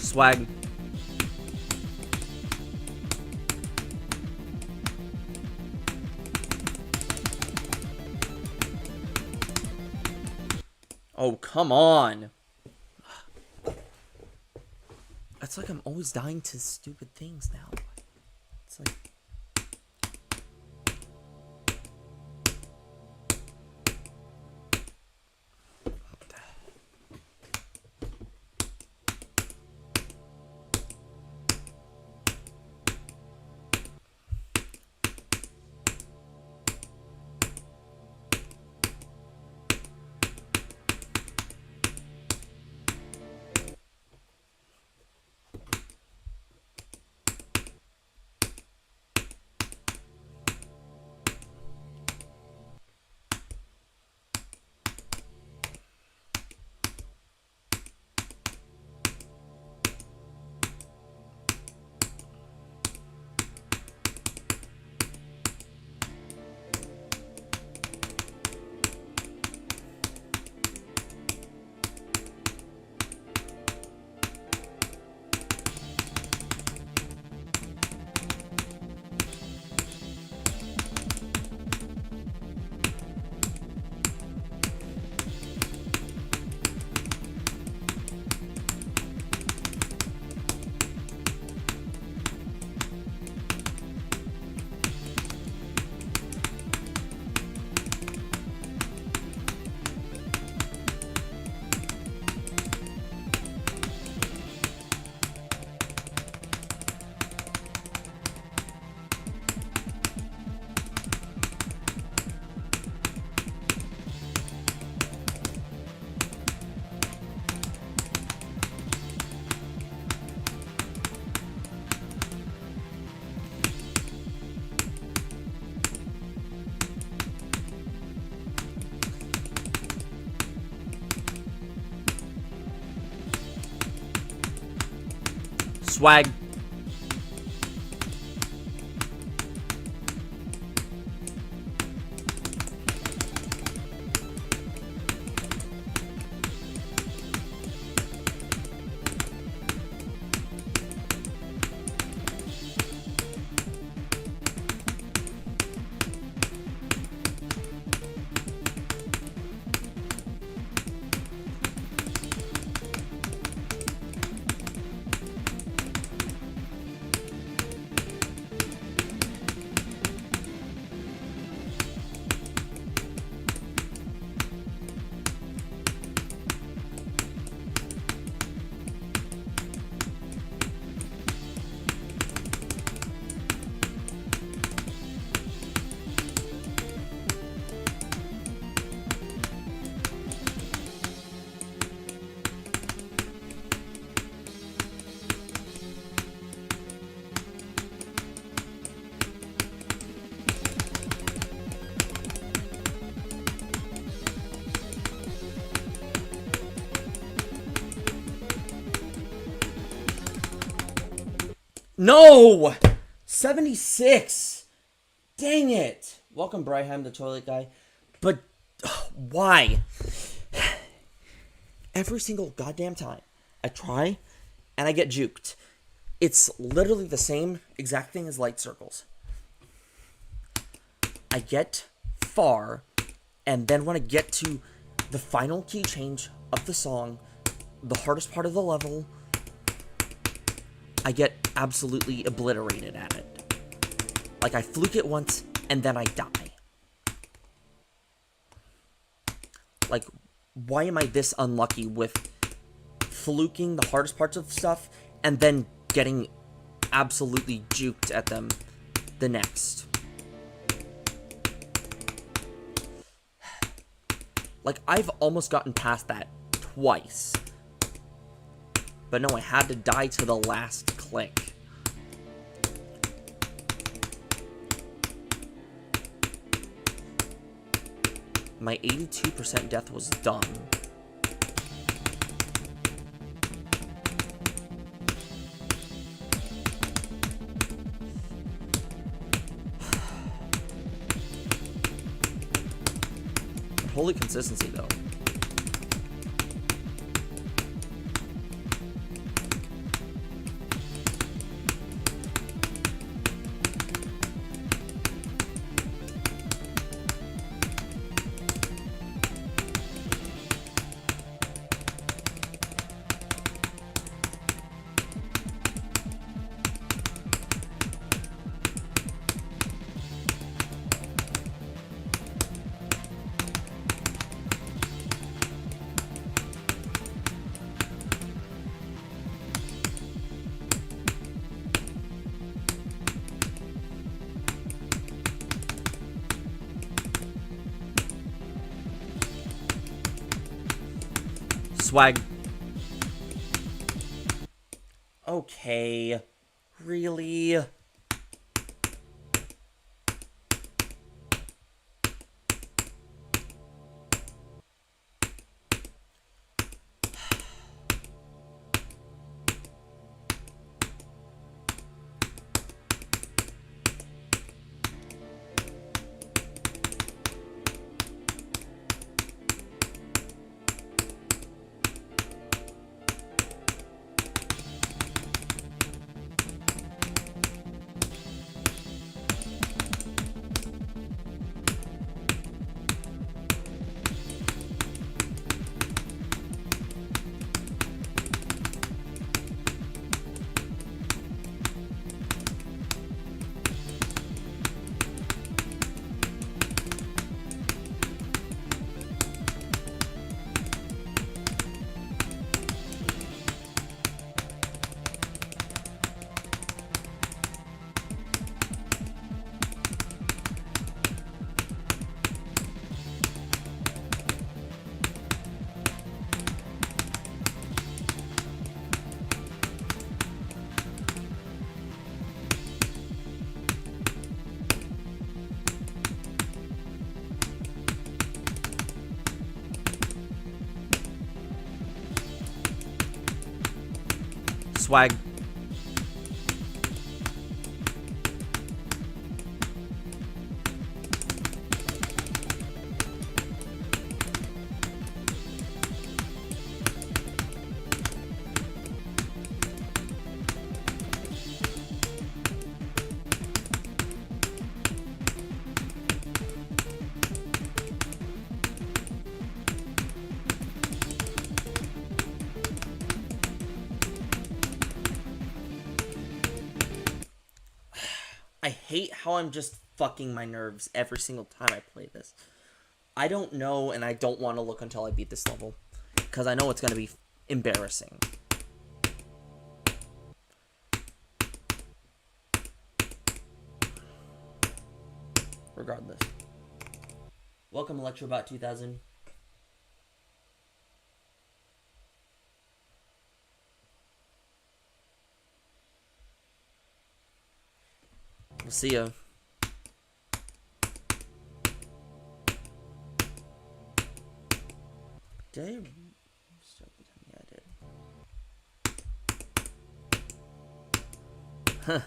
Swag. Oh, come on. It's like I'm always dying to stupid things now. It's like... Swag. No! 76! Dang it! Welcome, Bryheim, the toilet guy. But why? Every single goddamn time I try and I get juked. It's literally the same exact thing as light circles. I get far, and then when I get to the final key change of the song, the hardest part of the level, I get absolutely obliterated at it. Like, I fluke it once, and then I die. Like, why am I this unlucky with fluking the hardest parts of stuff, and then getting absolutely juked at them the next? Like, I've almost gotten past that twice. But no, I had to die to the last click. My 82% death was done. Holy consistency, though. Swag. Okay. Really? Swag. hate how I'm just fucking my nerves every single time I play this. I don't know, and I don't want to look until I beat this level, because I know it's going to be embarrassing. Regardless. Welcome, Electrobot 2000. We'll see ya. Did I start the time? Yeah, I did. Huh.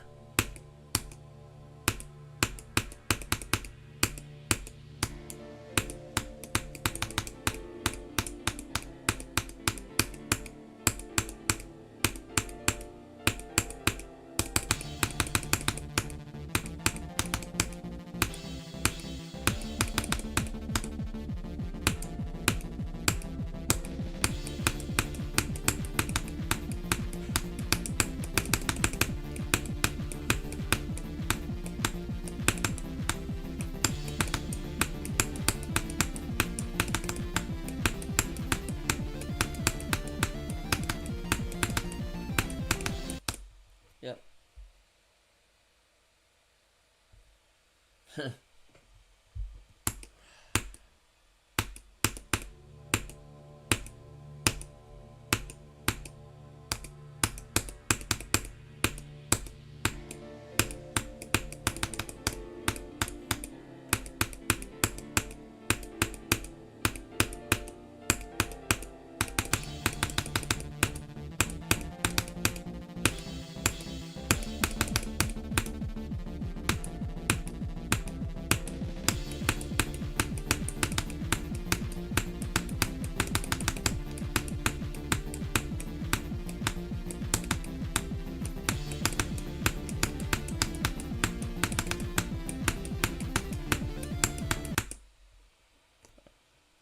Yep.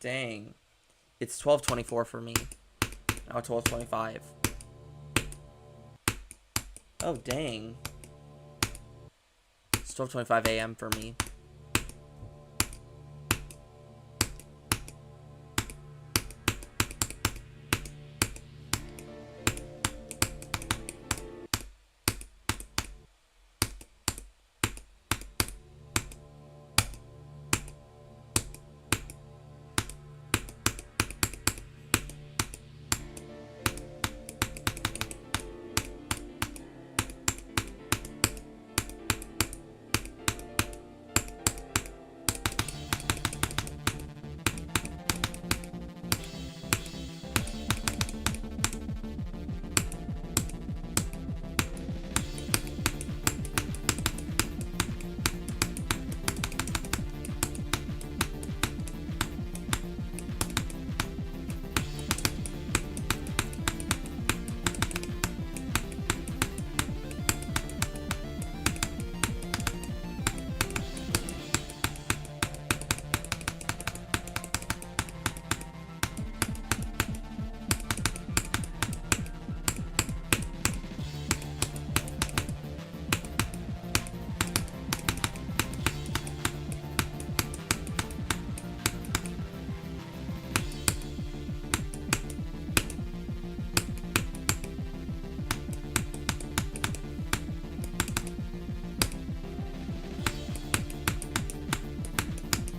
Dang. It's 12:24 for me. Now 12:25. Oh, dang. It's 12:25 a.m. for me.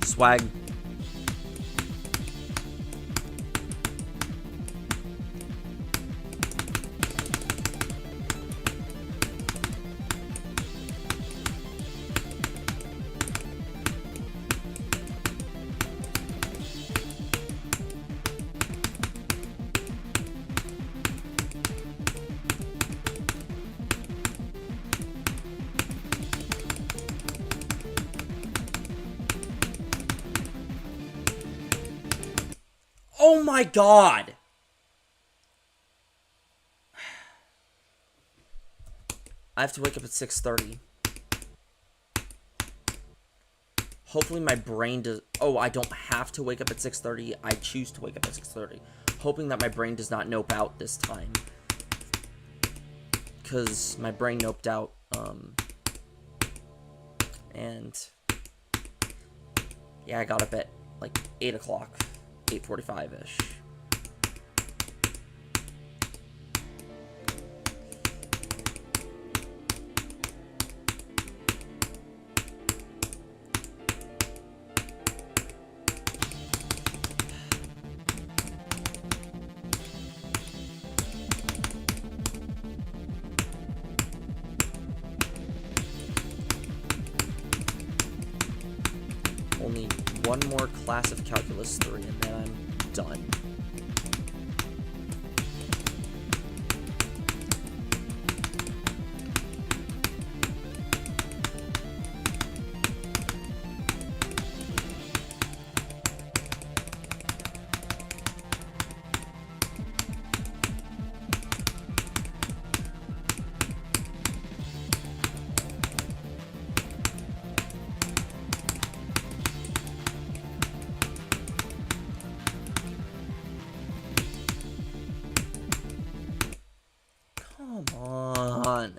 Swag. Oh my god! I have to wake up at 6:30. Hopefully my brain does... Oh, I don't have to wake up at 6:30. I choose to wake up at 6:30. Hoping that my brain does not nope out this time. Because my brain noped out, And yeah, I got up at like 8 o'clock, 8:45-ish. Only one more class of Calculus 3 and then I'm done. Come on.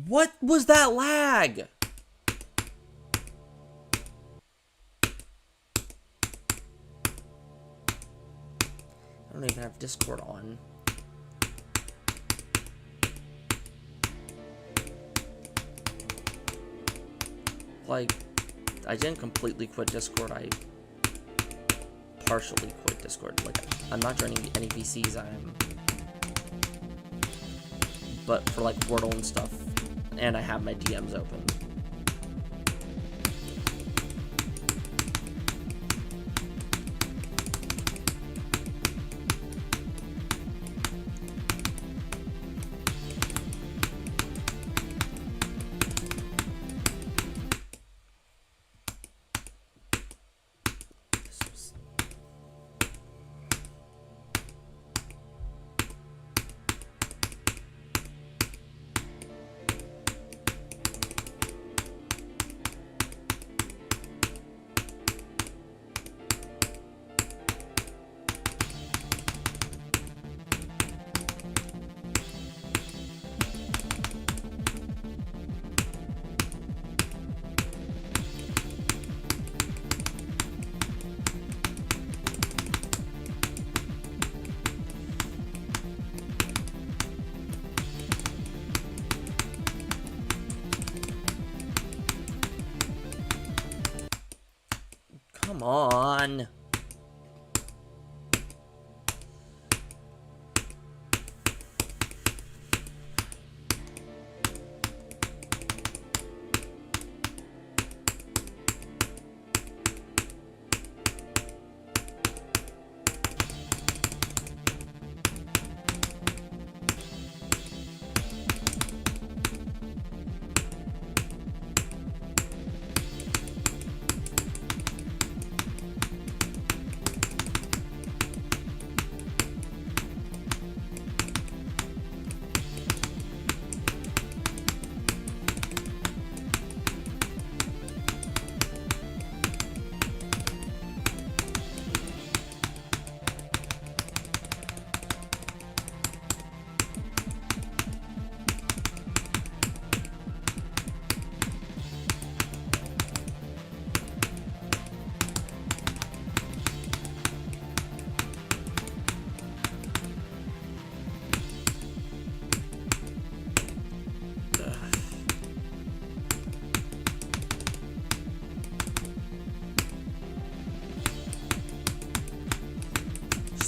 What was that lag? I don't even have Discord on. Like, I didn't completely quit Discord, I partially quit Discord. Like, I'm not joining any VCs, but for like Wordle and stuff, and I have my DMs open. Come on.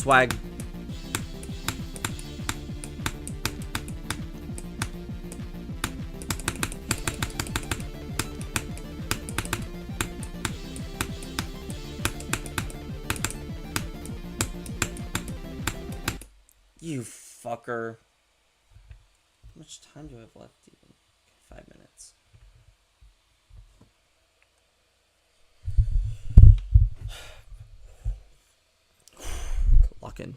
Swag. You fucker. How much time do I have left even? 5 minutes. Lock in.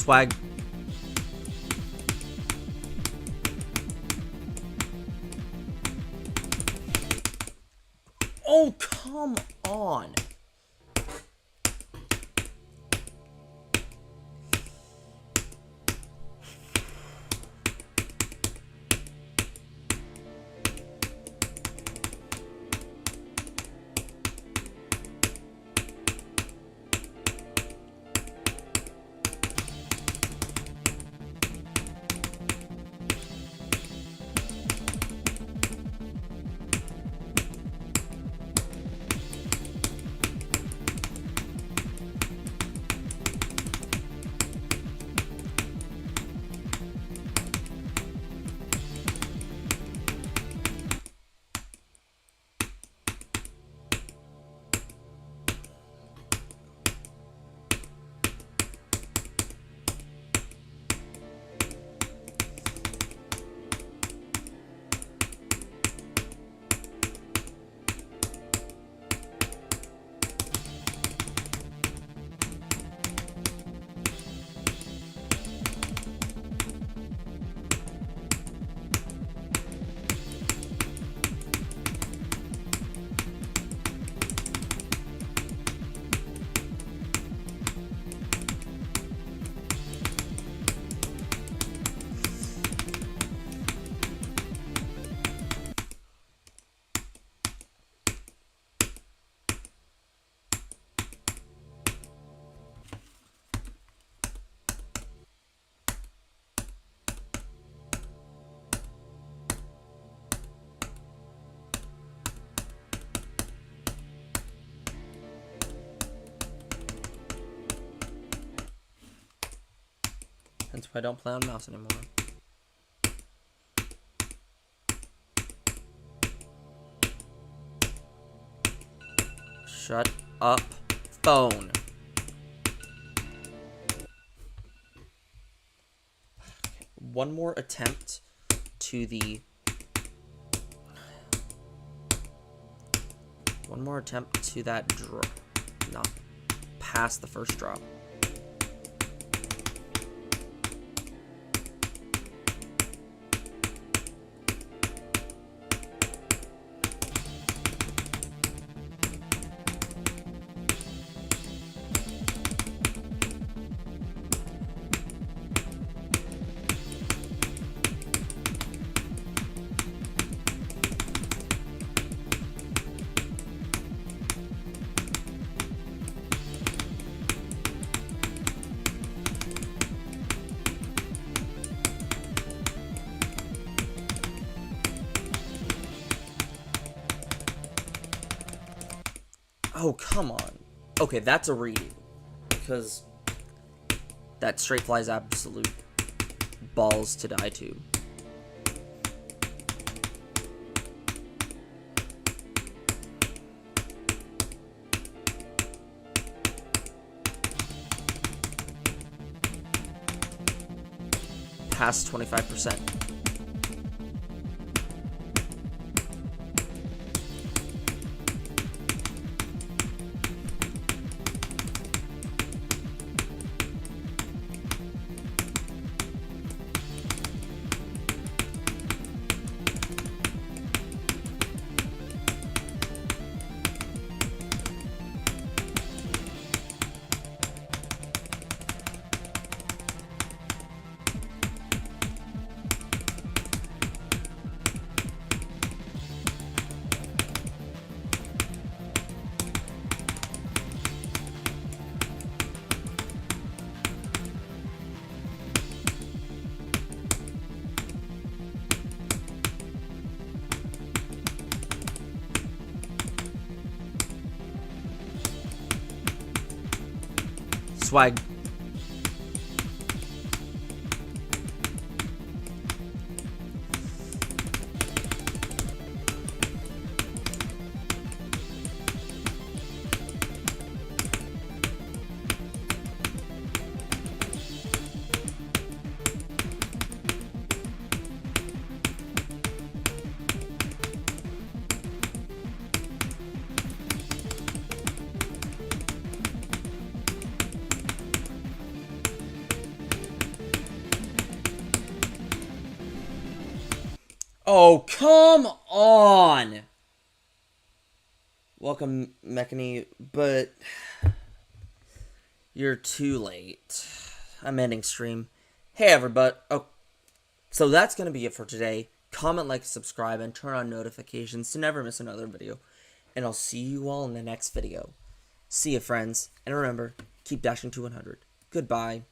Swag. Oh, come on. That's why I don't play on mouse anymore. Shut up, phone. One more attempt to the... One more attempt to that drop. Not past the first drop. Oh, come on. Okay, that's a redo. Because that straight flies absolute balls to die to. Past 25%. Swag. Oh, come on! Welcome, Mechany, but you're too late. I'm ending stream. Hey, everybody. Oh, so that's going to be it for today. Comment, like, subscribe, and turn on notifications to never miss another video. And I'll see you all in the next video. See ya, friends. And remember, keep dashing to 100. Goodbye.